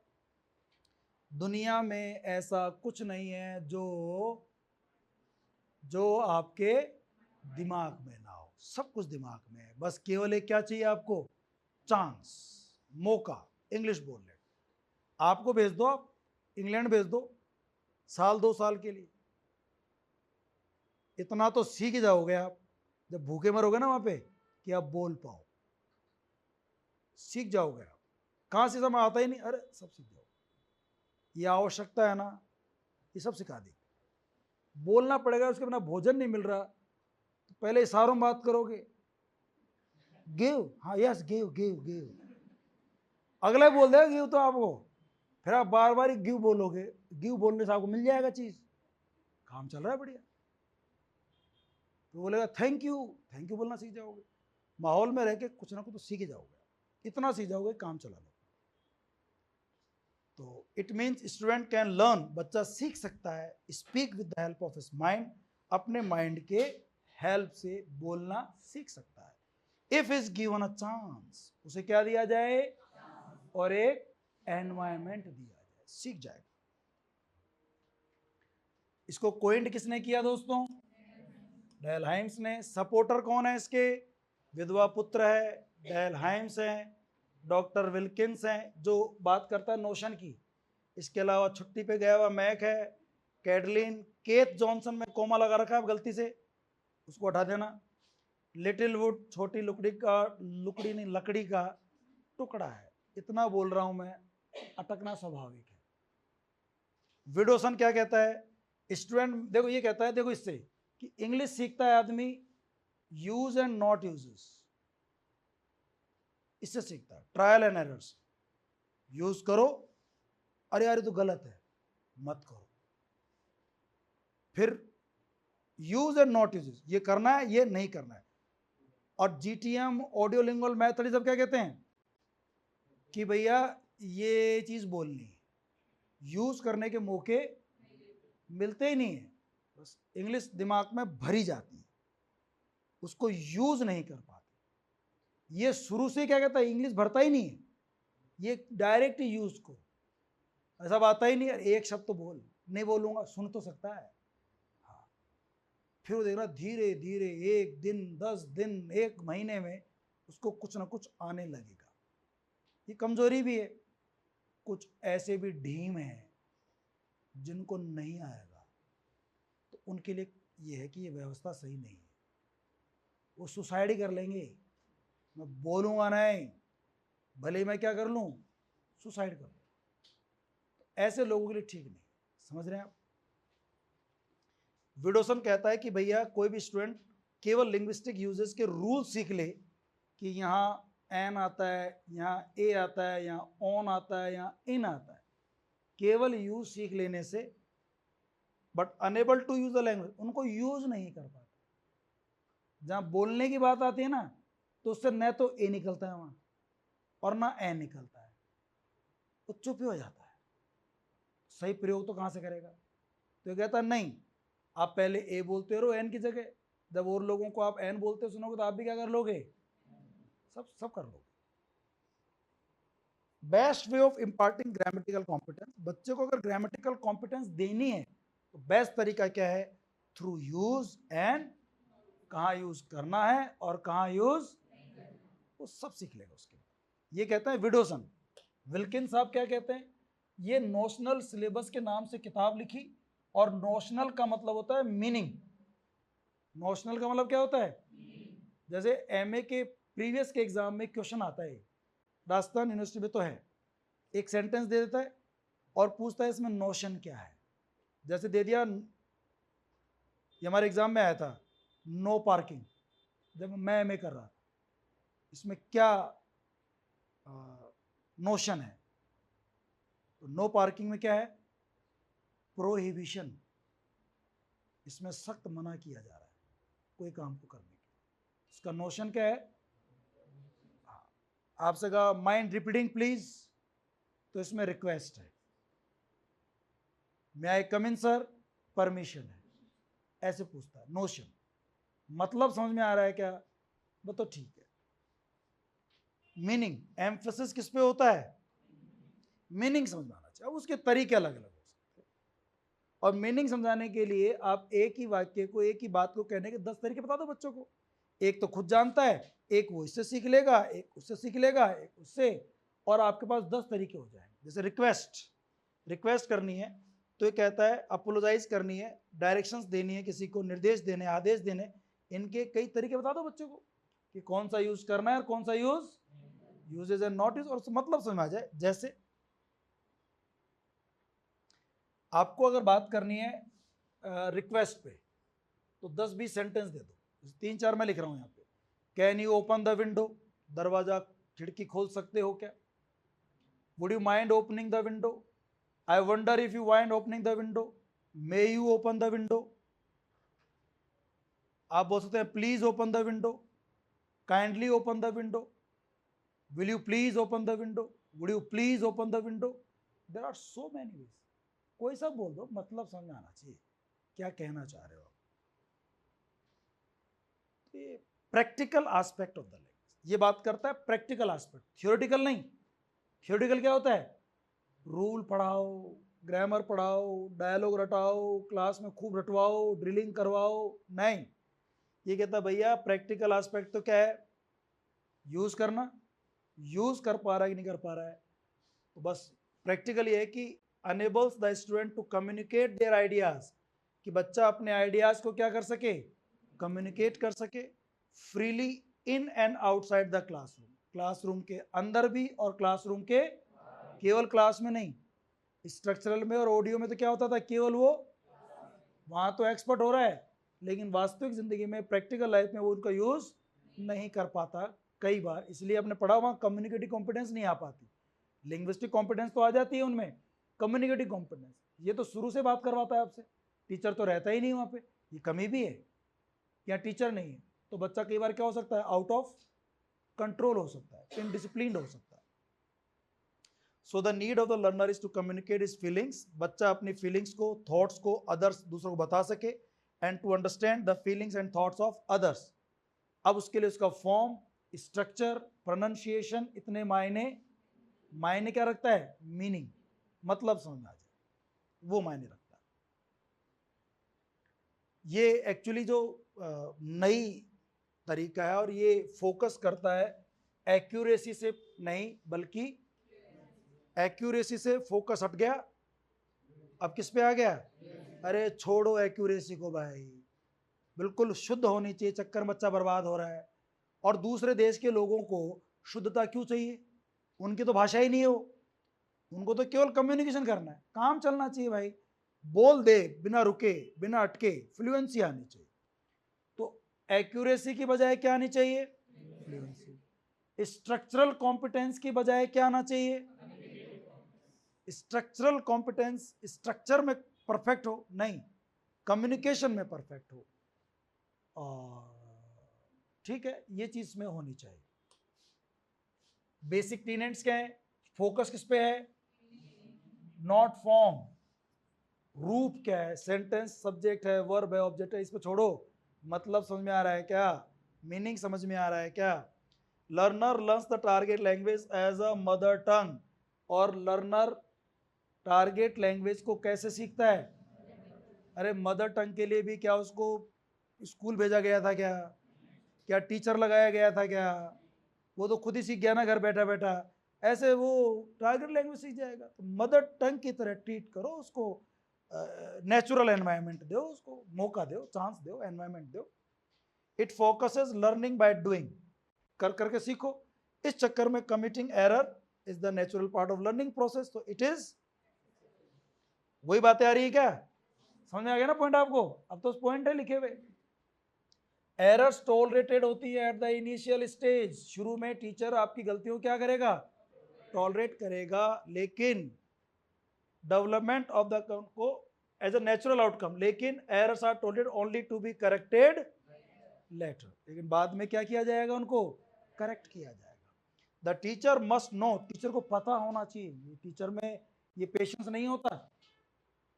दुनिया में ऐसा कुछ नहीं है जो आपके दिमाग में ना हो, सब कुछ दिमाग में है। बस केवल एक क्या चाहिए आपको? चांस, मौका, इंग्लिश बोलने। आपको भेज दो, आप इंग्लैंड भेज दो साल 2 साल के लिए, इतना तो सीख जाओगे आप, जब भूखे मरोगे ना वहां पे कि आप बोल पाओ, सीख जाओगे आप। कहां से समझ आता ही नहीं, अरे सब सीख जाओगे। ये आवश्यकता है ना, ये सब सिखा दी। बोलना पड़ेगा, उसके बिना भोजन नहीं मिल रहा तो पहले इशारों में बात करोगे, गिव, हाँ यस गिव गिव गिव, अगला बोल देगा गिव तो आपको, फिर आप बार बार गिव बोलोगे, गिव बोलने से आपको मिल जाएगा चीज, काम चल रहा है बढ़िया। तो बोलेगा थैंक यू, थैंक यू बोलना सीख जाओगे। माहौल में रह के कुछ ना कुछ तो सीख ही जाओगे, इतना सीख जाओगे काम चला लो। तो it means student can learn, बच्चा सीख सकता है, speak with the help of his mind, अपने माइंड के हेल्प से बोलना सीख सकता है। If is given a chance, उसे क्या दिया जाए, और एक एनवायरमेंट दिया जाए, सीख जाएगा। इसको कोइंड किसने किया दोस्तों, डेल हाइम्स ने। सपोर्टर कौन है इसके, विधवा पुत्र है, डेल हाइम्स है, डॉक्टर विल्किंस हैं जो बात करता है नोशन की। इसके अलावा छुट्टी पे गया हुआ मैक है, कैडलिन, केथ जॉनसन में कोमा लगा रखा है गलती से, उसको हटा देना। लिटिल वुड, छोटी लकड़ी का, लकड़ी नहीं लकड़ी का टुकड़ा है। इतना बोल रहा हूं मैं, अटकना स्वाभाविक है। विडोसन क्या कहता है, स्टूडेंट देखो ये कहता है, देखो इससे कि इंग्लिश सीखता है आदमी यूज एंड नॉट यूजेस, इससे सीखता है, ट्रायल एंड एरर्स। यूज करो, अरे यार ये तो गलत है, मत करो। फिर यूज एंड नॉट यूजेस, ये करना है ये नहीं करना है। और जीटीएम, ऑडियो लिंगुअल मेथड सब क्या कहते हैं कि भैया ये चीज बोलनी है, यूज करने के मौके मिलते ही नहीं है, बस इंग्लिश दिमाग में भरी जाती है, उसको यूज नहीं कर पाते। ये शुरू से क्या कहता है, इंग्लिश भरता ही नहीं है, ये डायरेक्ट यूज को, ऐसा आता ही नहीं है, एक शब्द तो बोल, नहीं बोलूंगा, सुन तो सकता है, हाँ। फिर वो देख रहा धीरे धीरे 1 दिन 10 दिन 1 महीने में उसको कुछ ना कुछ आने लगेगा। ये कमजोरी भी है, कुछ ऐसे भी ढीम हैं जिनको नहीं आएगा, तो उनके लिए ये है कि ये व्यवस्था सही नहीं है, वो सुसाइड ही कर लेंगे, मैं बोलूंगा नहीं, भले मैं क्या कर लूं, सुसाइड कर लूं। ऐसे लोगों के लिए ठीक नहीं, समझ रहे हैं आप। विडोसन कहता है कि भैया कोई भी स्टूडेंट केवल लिंग्विस्टिक यूजेस के रूल सीख ले कि यहाँ एन आता है, यहाँ ए आता है, यहाँ ऑन आता है, यहाँ इन आता है, केवल यूज सीख लेने से, but unable to use the language, उनको यूज नहीं कर पाते। जहां बोलने की बात आती है ना, तो उससे न तो ए निकलता है वहां और ना एन निकलता है, तो चुप ही हो जाता है। सही प्रयोग तो कहां से करेगा, तो कहता है नहीं, आप पहले ए बोलते रहो एन की जगह, जब और लोगों को आप एन बोलते सुनोगे तो आप भी क्या कर लोगे, सब कर लोगे। Best way of imparting grammatical competence, बच्चे को अगर ग्रामेटिकल कॉम्पिटेंस देनी है तो बेस्ट तरीका क्या है, थ्रू यूज एंड, कहाँ यूज करना है और कहाँ यूज, वो सब सीख लेगा उसके बाद। ये कहता है विडोसन। विल्किन साहब क्या कहते हैं, ये नोशनल सिलेबस के नाम से किताब लिखी, और नोशनल का मतलब होता है मीनिंग। नोशनल का मतलब क्या होता है, जैसे एमए के प्रीवियस के एग्जाम में क्वेश्चन आता है, राजस्थान यूनिवर्सिटी में तो है, एक सेंटेंस दे देता है और पूछता है इसमें नोशन क्या है। जैसे दे दिया, ये हमारे एग्जाम में आया था, नो पार्किंग, जब मैं एमए कर रहा था, इसमें क्या नोशन है, तो नो पार्किंग में क्या है, प्रोहिबिशन, इसमें सख्त मना किया जा रहा है कोई काम को करने के। इसका नोशन क्या है, आपसे कहा माइंड रिपीटिंग प्लीज, तो इसमें रिक्वेस्ट है, मे आई कम इन सर, परमिशन है, ऐसे पूछता है। नोशन मतलब समझ में आ रहा है क्या, वो तो ठीक है। मीनिंग, एम्फेसिस किस पे होता है, मीनिंग समझ में आना चाहिए, अब उसके तरीके अलग अलग हो सकते हैं, और मीनिंग समझाने के लिए आप एक ही वाक्य को, एक ही बात को कहने के 10 तरीके बता दो बच्चों को, एक तो खुद जानता है, एक वो इससे सीख लेगा, एक उससे सीख लेगा, एक उससे, और आपके पास 10 तरीके हो जाएंगे। जैसे रिक्वेस्ट करनी है तो ये कहता है अपोलोजाइज करनी है, डायरेक्शंस देनी है, किसी को निर्देश देने, आदेश देने, इनके कई तरीके बता दो बच्चों को कि कौन सा यूज करना है और कौन सा यूजेज एंड नॉट यूज, और मतलब समझ में आ जाए। जैसे आपको अगर बात करनी है रिक्वेस्ट पे तो 10-20 सेंटेंस दे दो, 3-4 मैं लिख रहा हूं यहाँ पे। Can you open the window, दरवाजा खिड़की खोल सकते हो क्या? Would you mind opening the window, I wonder if you mind opening the window, may you open the window. आप बोल सकते हैं please open the window, kindly open the window, will you please open the window, would you please open the window. There are so many ways, कोई सा बोल दो, मतलब समझ में आना चाहिए क्या कहना चाह रहे हो आप। Practical aspect of the language, ये बात करता है प्रैक्टिकल एस्पेक्ट, थियोरेटिकल नहीं। थियोरेटिकल क्या होता है? रूल पढ़ाओ, ग्रामर पढ़ाओ, डायलॉग रटाओ, क्लास में खूब रटवाओ, ड्रिलिंग करवाओ, नहीं। ये कहता भैया प्रैक्टिकल एस्पेक्ट तो क्या है? यूज करना, यूज कर पा रहा है कि नहीं कर पा रहा है। तो बस प्रैक्टिकल ये है कि enables the student to communicate their ideas, कि बच्चा अपने आइडियाज को क्या कर सके? कम्युनिकेट कर सके freely in and outside the classroom, classroom के अंदर भी और क्लासरूम के, केवल क्लास में नहीं। स्ट्रक्चरल में और ऑडियो में तो क्या होता था, केवल वो वहां तो एक्सपर्ट हो रहा है, लेकिन वास्तविक जिंदगी में प्रैक्टिकल लाइफ में वो उनका यूज नहीं कर पाता कई बार। इसलिए आपने पढ़ा वहां कम्युनिकेटिव कॉम्पिटेंस नहीं आ पाती। लिंग्विस्टिक कॉम्पिटेंस तो आ जाती है उनमें, कम्युनिकेटिव कॉम्पिटेंस ये तो शुरू से बात करवाता है आपसे, टीचर तो रहता ही नहीं वहां पे। ये कमी भी है, या टीचर नहीं है तो बच्चा कई बार क्या हो सकता है? आउट ऑफ कंट्रोल हो सकता है, इनडिसिप्लिन्ड हो सकता है। So the need of the learner is to communicate his feelings, बच्चा अपनी फीलिंग्स को, थॉट्स को अदर्स, दूसरों को बता सके, and to understand the feelings and thoughts of others. अब उसके लिए उसका फॉर्म, स्ट्रक्चर, प्रोनाउंसिएशन, इतने मायने, मायने क्या रखता है? मीनिंग, मतलब समझ में आ जाए, वो मायने रखता है। ये एक्चुअली जो नई तरीका है, और ये फोकस करता है एक्यूरेसी से नहीं, बल्कि एक्यूरेसी से फोकस हट गया, अब किस पे आ गया? अरे छोड़ो एक्यूरेसी को भाई, बिल्कुल शुद्ध होनी चाहिए, चक्कर में बच्चा बर्बाद हो रहा है। और दूसरे देश के लोगों को शुद्धता क्यों चाहिए? उनकी तो भाषा ही नहीं है वो, उनको तो केवल कम्युनिकेशन करना है, काम चलना चाहिए भाई, बोल दे बिना रुके, बिना अटके, फ्लुएंसी आनी चाहिए। तो एक्यूरेसी की बजाय क्या आनी चाहिए? फ्लुएंसी। स्ट्रक्चरल कॉम्पिटेंस की बजाय क्या आना चाहिए? स्ट्रक्चरल कॉम्पिटेंस स्ट्रक्चर में परफेक्ट हो, नहीं कम्युनिकेशन में परफेक्ट हो। और ठीक है, ये चीज में होनी चाहिए। बेसिक टीनेट्स क्या है? फोकस किस पे है? Not form. रूप क्या है? सेंटेंस, सब्जेक्ट है, वर्ब है, ऑब्जेक्ट है, इस पे छोड़ो, मतलब समझ में आ रहा है क्या? मीनिंग समझ में आ रहा है क्या? Learner learns the target language as a mother tongue, और लर्नर टारगेट लैंग्वेज को कैसे सीखता है? अरे मदर टंग के लिए भी क्या उसको स्कूल भेजा गया था क्या? क्या टीचर लगाया गया था क्या? वो तो खुद ही सीख गया ना घर बैठा बैठा, ऐसे वो टारगेट लैंग्वेज सीख जाएगा। तो मदर टंग की तरह ट्रीट करो उसको, नेचुरल एनवायरनमेंट दो, उसको मौका दो, चांस दो, एनवायरनमेंट दो। It focuses learning by doing, कर करके सीखो। इस चक्कर में committing error is the natural part of learning process. तो इट इज, वही बातें आ रही है क्या? समझ में आ गया ना पॉइंट आपको? अब तो पॉइंट है लिखे हुए। एरर्स टॉलरेटेड होती है एट द इनिशियल स्टेज, शुरू में टीचर आपकी गलतियों क्या करेगा? टॉलरेट करेगा, लेकिन डेवलपमेंट ऑफ द को एज अ नेचुरल आउटकम, लेकिन errors are tolerated only to be corrected later, लेकिन बाद में क्या किया जाएगा? उनको करेक्ट किया जाएगा। The teacher must know, teacher को पता होना चाहिए, टीचर में ये पेशेंस नहीं होता,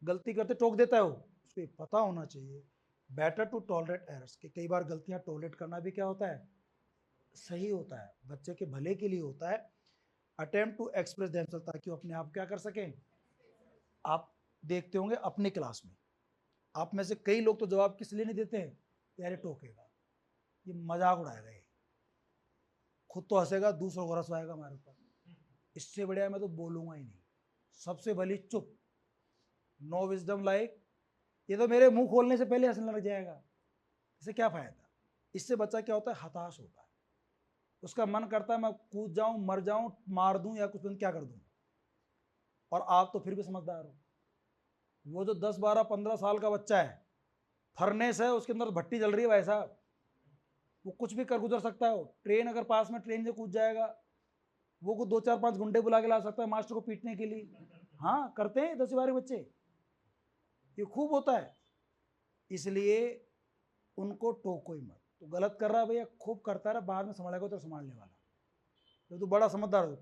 गलती करते टोक देता है वो, उसको पता होना चाहिए बेटर टू टॉलरेट एरर्स, कि कई बार गलतियां टॉलरेट करना भी क्या होता है? सही होता है, बच्चे के भले के लिए होता है। अटेम्प्ट टू एक्सप्रेस देमसेल्फ, ताकि वो अपने आप क्या कर सकें? आप देखते होंगे अपनी क्लास में, आप में से कई लोग तो जवाब किस लिए नहीं देते हैं? यार टोकेगा, ये मजाक उड़ाएगा, ये खुद तो हंसेगा, दूसरों को रसवाएगा हमारे ऊपर, इससे बढ़िया मैं तो बोलूंगा ही नहीं। सबसे भली चुप, नो विजडम लाइक, ये तो मेरे मुंह खोलने से पहले हंसने लग जाएगा, इससे क्या फायदा। इससे बच्चा क्या होता है, हताश होता है, उसका मन करता है मैं कूद जाऊं, मर जाऊं, मार दूं या कुछ क्या कर दूं। और आप तो फिर भी समझदार हो। वो जो 10, 12, 15 साल का बच्चा है, फर्नेस है, उसके अंदर भट्टी जल रही है भाई साहब, वो कुछ भी कर गुजर सकता है। वो ट्रेन अगर पास में ट्रेन से कूद जाएगा, वो को 2, 4, 5 गुंडे बुला के ला सकता है मास्टर को पीटने के लिए। हाँ करते हैं 10, 12 बच्चे, ये खूब होता है। इसलिए उनको टोको ही मत, तो गलत कर रहा है भैया, खूब करता रहा, बाद में संभालेगा तो संभालने वाला। जब तो बड़ा समझदार हो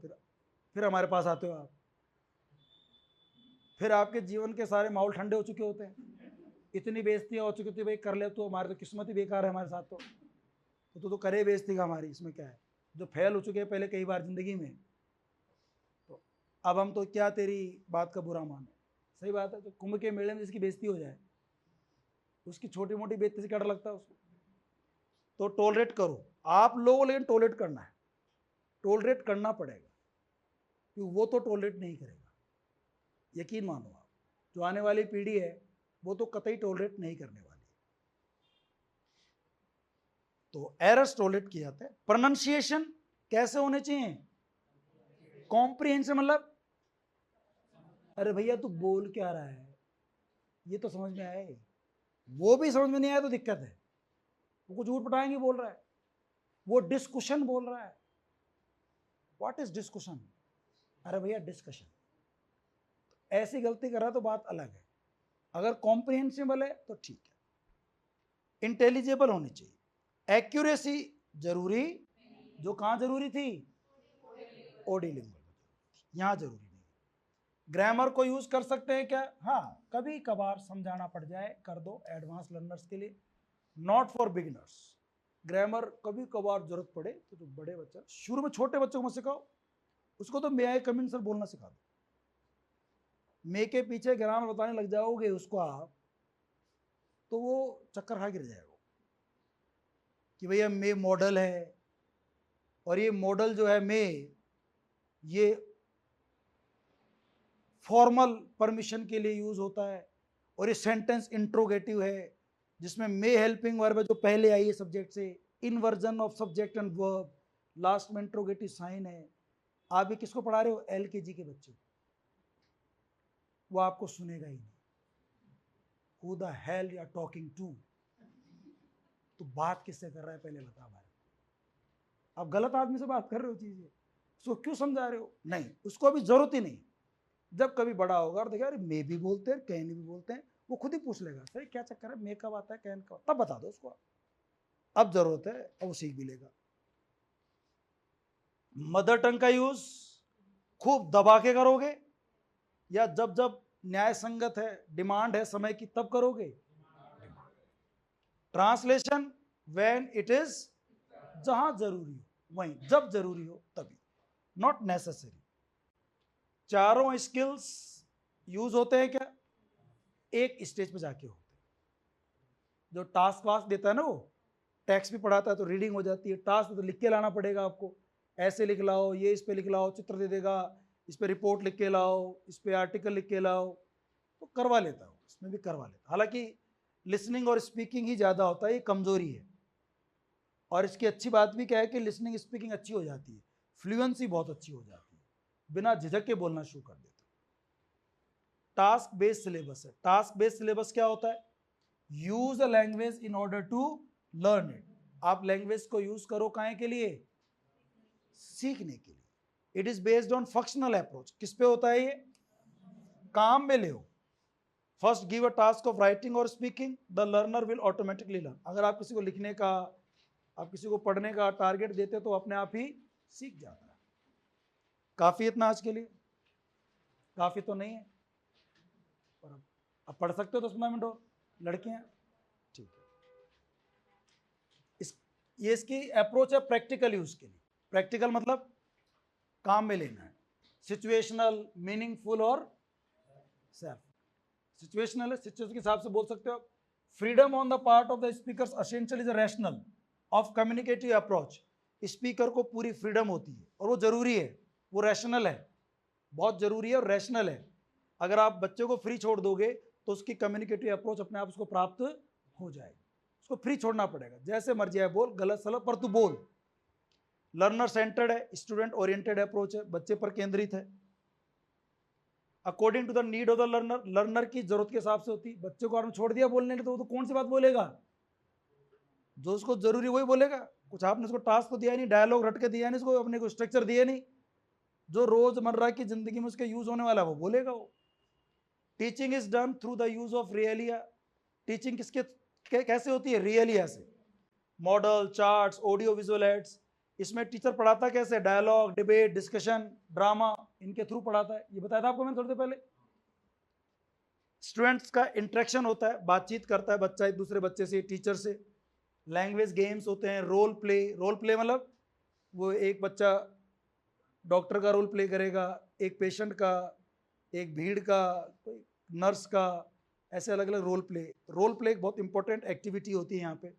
फिर हमारे पास आते हो आप, फिर आपके जीवन के सारे माहौल ठंडे हो चुके होते हैं, इतनी बेइज्जतियाँ हो चुकी थी, भाई कर ले तो हमारे तो किस्मत ही बेकार है हमारे साथ। तो करे बेइज्जती का हमारी, इसमें क्या है, जो फेल हो चुके हैं पहले कई बार जिंदगी में, तो अब हम तो क्या तेरी बात का बुरा माने। सही बात है, तो कुंभ के मेले में जिसकी बेइज्जती हो जाए, उसकी छोटी मोटी बेइज्जती से क्या डर लगता है उसको। तो टॉलरेट करो आप लोगों, लेकिन टॉलरेट करना है, टॉलरेट करना पड़ेगा, क्योंकि वो तो टॉलरेट नहीं करेगा, यकीन मानो आप। जो आने वाली पीढ़ी है वो तो कतई टॉलरेट नहीं करने वाली। तो एरर्स टॉलरेट किए जाते हैं। प्रोनाउंसिएशन कैसे होने चाहिए, कॉम्प्रिहेंशन, मतलब अरे भैया तू बोल क्या रहा है, ये तो समझ में आए। वो भी समझ में नहीं आया तो दिक्कत है, वो कुछ झूठ पटाएंगे बोल रहा है, वो डिस्कशन बोल रहा है। व्हाट इज डिस्कशन, अरे भैया डिस्कशन। ऐसी गलती कर रहा है तो बात अलग है, अगर कॉम्प्रिहेंसिबल है तो ठीक है। इंटेलिजिबल होनी चाहिए, एक्यूरेसी जरूरी, जो कहां जरूरी थी, ओडिलिंगुअल, यहां जरूरी नहीं। ग्रामर को यूज कर सकते हैं क्या, हाँ कभी कभार समझाना पड़ जाए कर दो, एडवांस लर्नर्स के लिए, नॉट फॉर बिगिनर्स। ग्रामर कभी कभार जरूरत पड़े तो जो बड़े बच्चा, शुरू में छोटे बच्चों को मत सिखाओ, उसको तो मे आई कम इन सर बोलना सिखा दो। मे के पीछे ग्रामर बताने लग जाओगे उसको आप, तो वो चक्कर खा गिर जाएगा कि भैया मे मॉडल है, और ये मॉडल जो है मे, ये फॉर्मल परमिशन के लिए यूज होता है, और ये सेंटेंस इंट्रोगेटिव है जिसमें मे हेल्पिंग वर्ब है जो पहले आई है सब्जेक्ट से, inversion of subject and verb, last में इंट्रोगेटिव साइन है। आप भी किसको पढ़ा रहे हो, LKG के बच्चे, वो आपको सुनेगा ही नहीं, who the hell you are talking to, तो बात किससे कर रहा है पहले बता भाई। आप गलत आदमी से बात कर रहे हो, चीजें उसको क्यों समझा रहे हो, नहीं उसको अभी जरूरत ही नहीं। जब कभी बड़ा होगा और देखा अरे मे भी बोलते हैं कैन भी बोलते हैं, वो खुद ही पूछ लेगा सर क्या चक्कर है, मे कब आता है कैन कब, तब बता दो उसको, अब जरूरत है, अब वो सीख भी लेगा। मदर टंग का यूज खूब दबा के करोगे, या जब जब न्याय संगत है, डिमांड है समय की, तब करोगे। ट्रांसलेशन व्हेन इट इज, जहां जरूरी हो वहीं, जब जरूरी हो तभी, नॉट नेसेसरी। चारों स्किल्स यूज होते हैं क्या, एक स्टेज पे जाके होते हैं। जो टास्क वास्क देता है ना, वो टेक्स्ट भी पढ़ाता है तो रीडिंग हो जाती है, टास्क तो लिख के लाना पड़ेगा आपको, ऐसे लिख लाओ, ये इस पे लिख लाओ, चित्र दे देगा, इस पे रिपोर्ट लिख के लाओ, इस पे आर्टिकल लिख के लाओ, तो करवा लेता हूँ, इसमें भी करवा लेता। हालांकि लिसनिंग और स्पीकिंग ही ज़्यादा होता है, ये कमजोरी है। और इसकी अच्छी बात भी क्या है कि लिसनिंग स्पीकिंग अच्छी हो जाती है, फ्लुएंसी बहुत अच्छी हो जाती है, बिना झिझक के बोलना शुरू कर देते। टास्क बेस्ड सिलेबस है। टास्क बेस्ड सिलेबस क्या होता है, use a language in order to learn it. आप लैंग्वेज को यूज करो काहे के लिए, सीखने के लिए। It is based on functional approach, किस पे होता है ये, काम में ले। First give a task of writing और speaking, the learner will automatically learn. अगर आप किसी को लिखने का, आप किसी को पढ़ने का टारगेट देते तो अपने आप ही सीख जाता है। काफी इतना आज के लिए, काफी तो नहीं है, पर अब पढ़ सकते हो 10-15 मिनट और, लड़के हैं ठीक है। ये इसकी अप्रोच है प्रैक्टिकल यूज के लिए। प्रैक्टिकल मतलब काम में लेना है, सिचुएशनल, मीनिंगफुल और सेल्फ। सिचुएशनल है, सिचुएशन के हिसाब से बोल सकते हो। Freedom on the part of the speakers essential is a rational of communicative approach. Speaker को पूरी फ्रीडम होती है और वो जरूरी है, वो रैशनल है, बहुत जरूरी है और रैशनल है। अगर आप बच्चे को फ्री छोड़ दोगे तो उसकी कम्युनिकेटिव अप्रोच अपने आप उसको प्राप्त हो जाएगी। उसको फ्री छोड़ना पड़ेगा, जैसे मर्जी है बोल, गलत सलत पर तू बोल। लर्नर सेंटर्ड है, स्टूडेंट ओरिएंटेड अप्रोच है, बच्चे पर केंद्रित है। According to the need of the learner, learner की जरूरत के हिसाब से होती है। बच्चे को आपने छोड़ दिया बोलने के, तो वो तो कौन सी बात बोलेगा, जो उसको जरूरी वही बोलेगा। कुछ आपने उसको टास्क तो दिया नहीं, डायलॉग रट के दिया नहीं उसको, अपने को स्ट्रक्चर दिया नहीं, जो रोजमर्रा की जिंदगी में उसके यूज होने वाला है वो बोलेगा वो। Teaching is done through the use of realia. Teaching किसके कैसे होती है, रियलिया से। Model, charts, audio visual aids. इसमें टीचर पढ़ाता कैसे, डायलॉग, डिबेट, डिस्कशन, ड्रामा, इनके थ्रू पढ़ाता है। ये बताया था आपको मैंने थोड़ी देर पहले। स्टूडेंट्स का इंटरेक्शन होता है, बातचीत करता है बच्चा एक दूसरे बच्चे से, टीचर से। लैंग्वेज गेम्स होते हैं, रोल प्ले। रोल प्ले मतलब वो एक बच्चा डॉक्टर का रोल प्ले करेगा, एक पेशेंट का, एक भीड़ का, कोई नर्स का, ऐसे अलग अलग रोल प्ले। रोल प्ले एक बहुत इंपॉर्टेंट एक्टिविटी होती है यहाँ पे।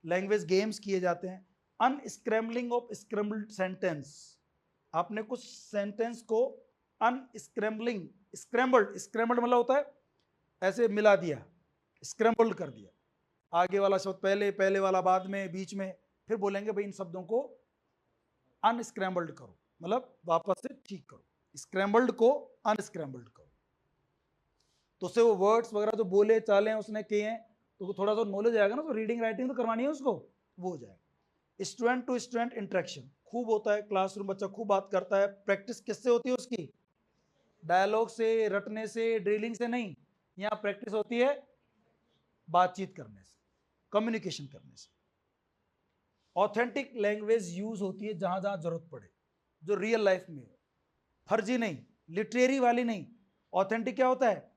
लैंग्वेज गेम्स किए जाते हैं। अनस्क्रैम्बलिंग ऑफ स्क्रैम्बल्ड सेंटेंस। आपने कुछ सेंटेंस को अनस्क्रैम्बलिंग, स्क्रैम्बल्ड, स्क्रैम्बल्ड मतलब होता है ऐसे मिला दिया, स्क्रैम्बल्ड कर दिया। आगे वाला शब्द पहले, पहले वाला बाद में, बीच में, फिर बोलेंगे भाई इन शब्दों को अनस्क्रैम्बल्ड करो, मतलब वापस से ठीक करो। स्क्रैम्बल्ड को अनस्क्रैम्बल्ड करो, तो उससे वो वर्ड्स वगैरह जो बोले चाले हैं उसने किए हैं, तो थोड़ा सा नॉलेज आएगा ना, तो रीडिंग राइटिंग तो करवानी है उसको, वो हो जाएगा। स्टूडेंट टू स्टूडेंट इंटरेक्शन खूब होता है, क्लासरूम बच्चा खूब बात करता है। प्रैक्टिस किससे होती है उसकी, डायलॉग से, रटने से, ड्रिलिंग से नहीं। यहाँ प्रैक्टिस होती है बातचीत करने से, कम्युनिकेशन करने से। ऑथेंटिक लैंग्वेज यूज होती है जहां जहां जरूरत पड़े, जो रियल लाइफ में हो, फर्जी नहीं, लिटरेरी वाली नहीं। ऑथेंटिक क्या होता है,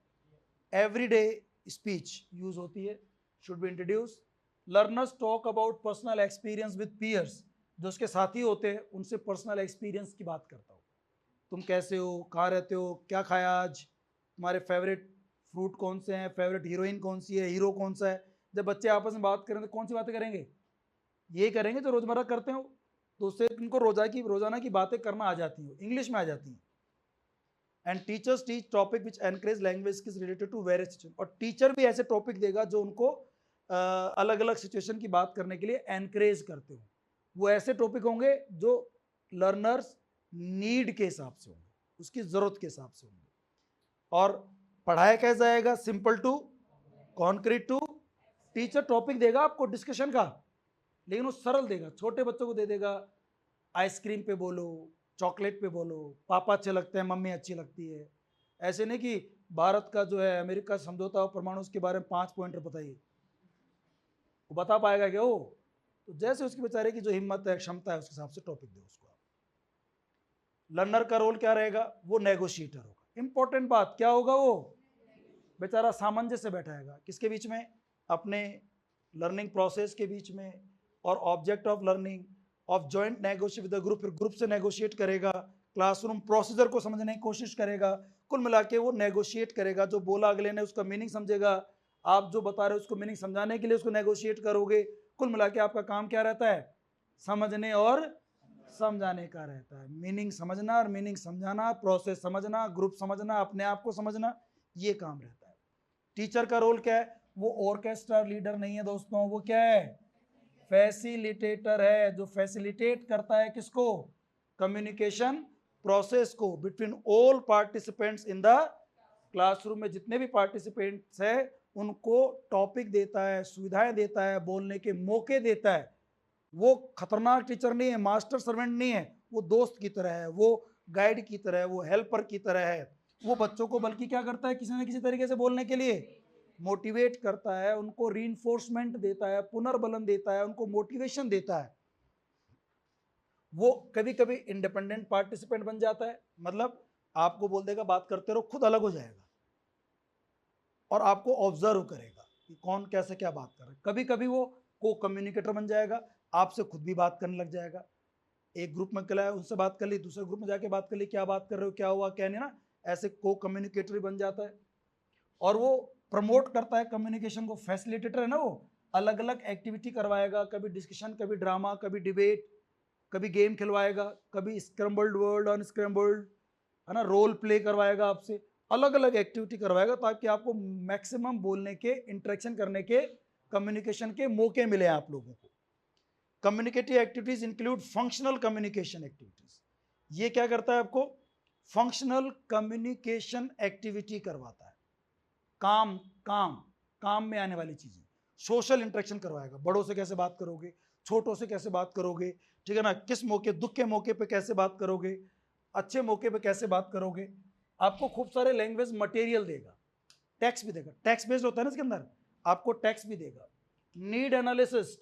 एवरीडे स्पीच यूज होती है, should be introduce. Learners talk about personal experience with peers. जो उसके साथी होते हैं उनसे पर्सनल एक्सपीरियंस की बात करता हो। तुम कैसे हो, कहाँ रहते हो, क्या खाया आज, तुम्हारे फेवरेट फ्रूट कौन से हैं, फेवरेट हीरोइन कौन सी है, हीरो कौन सा है। जब बच्चे आपस में बात करें तो कौन सी बातें करेंगे, ये करेंगे जो रोजमर्रा करते हो, तो उससे इनको रोजाना की बातें करना आ जाती हैं, इंग्लिश में आ जाती हैं। And teachers teach topic which encourage language skills related to various situation. और टीचर भी ऐसे टॉपिक देगा जो उनको अलग अलग सिचुएशन की बात करने के लिए एनकरेज करते हो। वो ऐसे टॉपिक होंगे जो लर्नर्स नीड के हिसाब से होंगे, उसकी जरूरत के हिसाब से होंगे। और पढ़ाया कैसे जाएगा, simple to concrete to. Teacher topic देगा आपको डिस्कशन का, लेकिन वो सरल देगा, छोटे बच्चों को दे देगा। आइसक्रीम पे बोलो, चॉकलेट पे बोलो, पापा अच्छे लगते हैं, मम्मी अच्छी लगती है। ऐसे नहीं कि भारत का जो है अमेरिका समझौता और परमाणु उसके बारे में 5 पॉइंटर बताइए, वो बता पाएगा क्या वो। तो जैसे उसकी बेचारे की जो हिम्मत है, क्षमता है, उसके हिसाब से टॉपिक दो उसको। लर्नर का रोल क्या रहेगा, वो नेगोशिएटर होगा। इंपॉर्टेंट बात क्या होगा, वो बेचारा सामंजस्य से बैठाएगा किसके बीच में, अपने लर्निंग प्रोसेस के बीच में और object of learning of joint negotiate with the group. फिर ग्रुप से नेगोशिएट करेगा, क्लासरूम प्रोसीजर को समझने की कोशिश करेगा। कुल मिला के वो नेगोशिएट करेगा, जो बोला अगले ने उसका मीनिंग समझेगा, आप जो बता रहे हो उसको मीनिंग समझाने के लिए उसको नेगोशिएट करोगे। कुल मिला के आपका काम क्या रहता है, समझने और समझाने का रहता है। मीनिंग समझना और मीनिंग समझाना, प्रोसेस समझना, ग्रुप समझना, अपने आप को समझना, ये काम रहता है। टीचर का रोल क्या है, वो ऑर्केस्ट्रा लीडर नहीं है दोस्तों, वो क्या है, फैसिलिटेटर है, जो फैसिलिटेट करता है किसको, कम्युनिकेशन प्रोसेस को between all participants in the classroom में। जितने भी पार्टिसिपेंट्स है उनको टॉपिक देता है, सुविधाएं देता है, बोलने के मौके देता है। वो खतरनाक टीचर नहीं है, मास्टर सर्वेंट नहीं है, वो दोस्त की तरह है, वो गाइड की तरह है, वो हेल्पर की तरह है। वो बच्चों को बल्कि क्या करता है, किसी न किसी तरीके से बोलने के लिए मोटिवेट करता है, उनको रीइंफोर्समेंट देता है, पुनर्बलन देता है, उनको मोटिवेशन देता है। वो कभी कभी इंडिपेंडेंट पार्टिसिपेंट बन जाता है, मतलब आपको बोल देगा बात करते रहो, खुद अलग हो जाएगा और आपको ऑब्जर्व करेगा कि कौन कैसे क्या बात कर रहा है। कभी कभी वो को कम्युनिकेटर बन जाएगा, आपसे खुद भी बात करने लग जाएगा। एक ग्रुप में कला है, उनसे बात कर ली, दूसरे ग्रुप में जाके बात कर ली, क्या बात कर रहे हो, क्या हुआ क्या नहीं ना, ऐसे को कम्युनिकेटर बन जाता है। और वो प्रमोट करता है कम्युनिकेशन को, फैसिलिटेटर है ना वो, अलग अलग एक्टिविटी करवाएगा, कभी डिस्कशन, कभी ड्रामा, कभी डिबेट, कभी गेम खिलवाएगा, कभी स्क्रैम्बल्ड वर्ड, अनस्क्रैम्बल्ड, है ना, रोल प्ले करवाएगा आपसे, अलग अलग एक्टिविटी करवाएगा ताकि आपको मैक्सिमम बोलने के, इंटरेक्शन करने के, कम्युनिकेशन के मौके मिले आप लोगों को। Communicative activities include functional communication activities. ये क्या करता है आपको? फंक्शनल कम्युनिकेशन एक्टिविटी करवाता है। काम काम काम में आने वाली चीजें। सोशल इंटरेक्शन करवाएगा, बड़ों से कैसे बात करोगे, छोटों से कैसे बात करोगे, ठीक है ना, किस मौके, दुख के मौके पे कैसे बात करोगे, अच्छे मौके पे कैसे बात करोगे। आपको खूब सारे लैंग्वेज मटेरियल देगा, टेक्स्ट भी देगा, टेक्स्ट बेस्ड होता है ना इसके अंदर, आपको टेक्स्ट भी देगा। नीड एनालिसिस,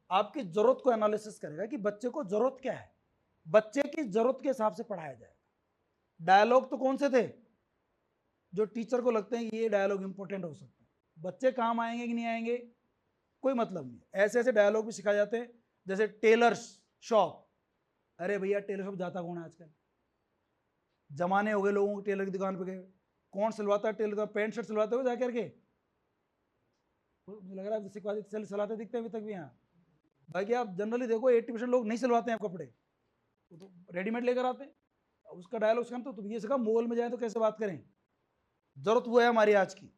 आपकी जरूरत को एनालिसिस करेगा कि बच्चे को जरूरत क्या है, बच्चे की जरूरत के हिसाब से पढ़ाया जाएगा। डायलॉग तो कौन से थे जो टीचर को लगते हैं कि ये डायलॉग इंपॉर्टेंट हो सकते हैं, बच्चे काम आएंगे कि नहीं आएंगे कोई मतलब नहीं। ऐसे ऐसे डायलॉग भी सिखाए जाते हैं, जैसे टेलर्स शॉप। अरे भैया टेलर शॉप जाता कौन है आजकल? जमाने हो गए लोगों को टेलर की दुकान पे गए, कौन सिलवाता है टेलर का? पैंट शर्ट सिलवाते हो जाकर के? मुझे लग रहा है सिलवाते सिलाते दिखते हैं अभी तक भी यहाँ। बाकी आप जनरली देखो 80% लोग नहीं सिलवाते हैं कपड़े, तो रेडीमेड लेकर आते हैं। उसका डायलॉग उसका तो ये सिखा, मॉल में जाए तो कैसे बात करें, जरूरत वो है हमारी आज की।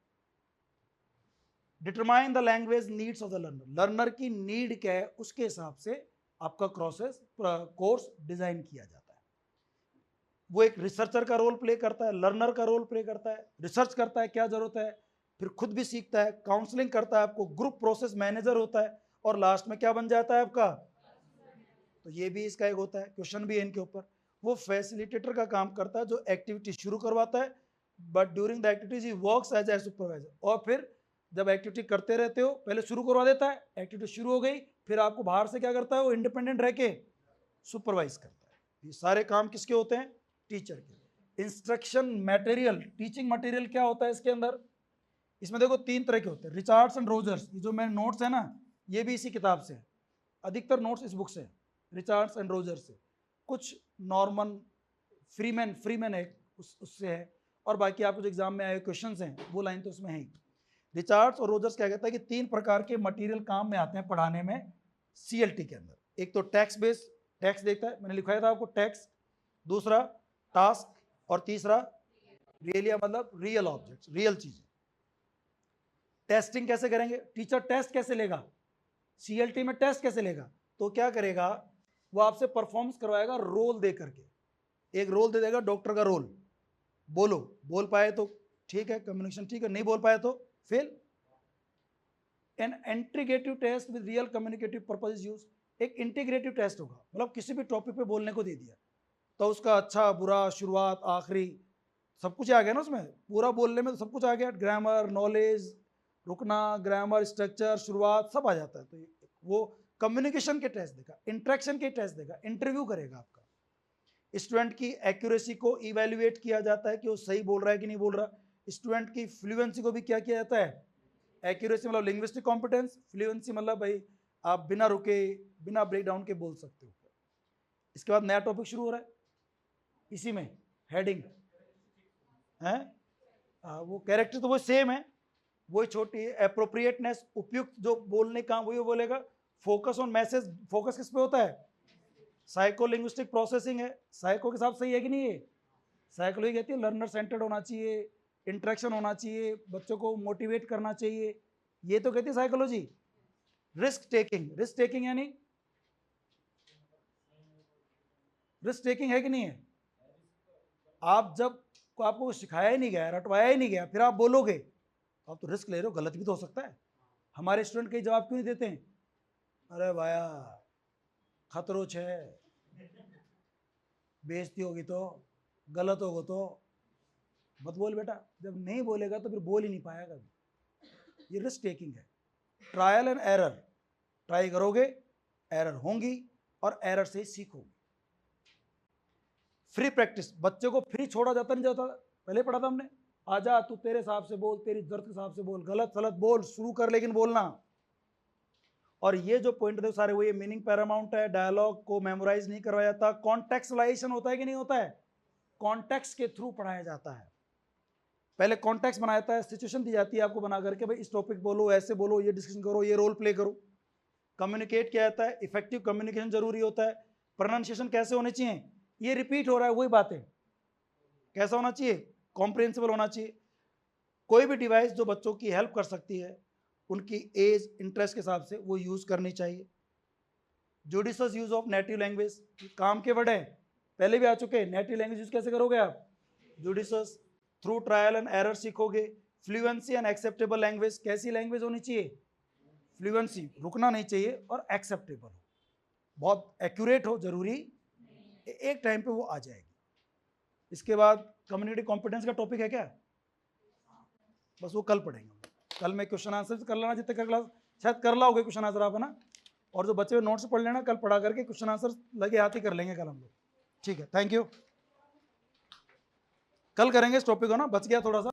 Determine the language needs of the learner, learner की नीड क्या है उसके हिसाब से आपका कोर्स डिजाइन किया जाता है। वो एक रिसर्चर का रोल प्ले करता है, लर्नर का रोल प्ले करता है, रिसर्च करता है क्या जरूरत है, फिर खुद भी सीखता है, काउंसलिंग करता है आपको, ग्रुप प्रोसेस मैनेजर होता है, और लास्ट में क्या बन जाता है आपका? तो ये भी इसका एक होता है, क्वेश्चन भी है इनके ऊपर। वो फैसिलिटेटर का काम करता है जो एक्टिविटी शुरू करवाता है, but during the activities he works as a supervisor. और फिर जब एक्टिविटी करते रहते हो, पहले शुरू करवा देता है, एक्टिविटी शुरू हो गई, फिर आपको बाहर से क्या करता है, वो इंडिपेंडेंट रह के सुपरवाइज करता है। ये सारे काम किसके होते हैं? टीचर के। इंस्ट्रक्शन मटेरियल, टीचिंग मटेरियल क्या होता है इसके अंदर? इसमें देखो 3 तरह के होते हैं, रिचार्ड्स एंड रोजर्स। ये जो मेरे नोट्स है ना, ये भी इसी किताब से है, अधिकतर नोट्स इस बुक से है, रिचार्ड्स एंड रोजर्स से। कुछ नॉर्मन फ्रीमैन है उससे है, और बाकी आपको जो एग्जाम में आए क्वेश्चंस हैं वो लाइन तो उसमें है ही। रिचार्ड्स और रोजर्स क्या कहता है कि 3 प्रकार के मटेरियल काम में आते हैं पढ़ाने में सीएलटी के अंदर। एक तो टेक्स्ट बेस्ड, टेक्स्ट देखता है, मैंने लिखाया था आपको टेक्स्ट, दूसरा टास्क, और तीसरा रियलिया, मतलब रियल ऑब्जेक्ट्स, रियल चीजें। टेस्टिंग कैसे करेंगे? टीचर टेस्ट कैसे लेगा, सीएलटी में टेस्ट कैसे लेगा? तो क्या करेगा, वो आपसे परफॉर्मेंस करवाएगा रोल दे करके। एक रोल दे देगा, डॉक्टर का रोल, बोलो, बोल पाए तो ठीक है, कम्युनिकेशन ठीक है, नहीं बोल पाए तो fail. An integrative test with real communicative purpose use. एक इंटीग्रेटिव टेस्ट होगा, मतलब किसी भी टॉपिक पे बोलने को दे दिया तो उसका अच्छा बुरा, शुरुआत आखिरी, सब कुछ आ गया ना उसमें, पूरा बोलने में तो सब कुछ आ गया, ग्रामर, नॉलेज, रुकना, ग्रामर, स्ट्रक्चर, शुरुआत, सब आ जाता है। तो वो कम्युनिकेशन के टेस्ट देगा, इंटरेक्शन के टेस्ट देगा, इंटरव्यू करेगा आपका। स्टूडेंट की एक्यूरेसी को इवेल्युएट किया जाता है कि वो सही बोल रहा है कि नहीं बोल रहा। स्टूडेंट की फ्लुएंसी को भी क्या किया जाता है? एक्यूरेसी मतलब लिंग्विस्टिक कॉम्पिटेंस, फ्लुएंसी मतलब भाई आप बिना रुके, बिना ब्रेक डाउन के बोल सकते हो। इसके बाद नया टॉपिक शुरू हो रहा है, इसी में हेडिंग है, वो कैरेक्टर तो वो सेम है, वही छोटी है। एप्रोप्रिएटनेस, उपयुक्त जो बोलने का वही बोलेगा। फोकस ऑन मैसेज, फोकस किस पे होता है? साइको लिंग्विस्टिक प्रोसेसिंग है, साइको के साथ सही है कि नहीं? है साइकोलॉजी कहती है लर्नर सेंटर्ड होना चाहिए, इंटरेक्शन होना चाहिए, बच्चों को मोटिवेट करना चाहिए, ये तो कहती है psychology. Risk taking, risk taking यानी रिस्क टेकिंग है कि नहीं है? आप जब आपको सिखाया ही नहीं गया, रटवाया ही नहीं गया, फिर आप बोलोगे तो आप तो रिस्क ले रहे हो, गलत भी तो हो सकता है। हमारे स्टूडेंट कई जवाब क्यों नहीं देते हैं? अरे भाया खतरो छे, बेइज्जती होगी तो, गलत होगा तो मत बोल बेटा। जब नहीं बोलेगा तो फिर बोल ही नहीं पाएगा। ये रिस्क टेकिंग है। ट्रायल एंड एरर, ट्राई करोगे, एरर होंगी, और एरर से ही सीखोगे। फ्री प्रैक्टिस, बच्चे को फ्री छोड़ा जाता नहीं जाता, पहले पढ़ा था हमने, आजा तू तेरे हिसाब से बोल, तेरी जरूरत के हिसाब से बोल, गलत सलत बोल, शुरू कर लेकिन बोलना। और ये जो पॉइंट थे सारे, वो ये मीनिंग पैरामाउंट है, डायलॉग को मेमोराइज नहीं करवाया जाता, कॉन्टेक्सुअलाइजेशन होता है कि नहीं होता है? कॉन्टेक्स्ट के थ्रू पढ़ाया जाता है। पहले कॉन्टेक्स्ट बनाया जाता है, सिचुएशन दी जाती है आपको बना करके, भाई इस टॉपिक बोलो, ऐसे बोलो, ये डिस्कशन करो, ये रोल प्ले करो। कम्युनिकेट किया जाता है, इफेक्टिव कम्युनिकेशन जरूरी होता है। प्रोनाउंसिएशन कैसे होने चाहिए, ये रिपीट हो रहा है वही बातें, कैसा होना चाहिए, कॉम्प्रिहेंसिबल होना चाहिए। कोई भी डिवाइस जो बच्चों की हेल्प कर सकती है, उनकी एज इंटरेस्ट के हिसाब से वो यूज़ करनी चाहिए। Judicious use of native language, काम के वर्ड है, पहले भी आ चुके हैं। नेटिव लैंग्वेज यूज कैसे करोगे आप, judicious. Through trial and error सीखोगे। फ्लुएंसी एंड एक्सेप्टेबल लैंग्वेज, कैसी लैंग्वेज होनी चाहिए, फ्लुएंसी, रुकना नहीं चाहिए, और एक्सेप्टेबल हो, बहुत एक्यूरेट हो, जरूरी एक टाइम पे वो आ जाएगी। इसके बाद कम्युनिटी कॉम्पिटेंस का टॉपिक है क्या, बस वो कल पढ़ेंगे। कल मैं क्वेश्चन आंसर कर लेना जितने कर क्लास, शायद कर लाओगे क्वेश्चन आंसर आप, है ना। और जो बच्चे नोट्स पढ़ लेना, कल पढ़ा करके क्वेश्चन आंसर लगे हाथ ही कर लेंगे कल हम लोग। ठीक है, थैंक यू। कल करेंगे इस टॉपिक को ना, बच गया थोड़ा सा।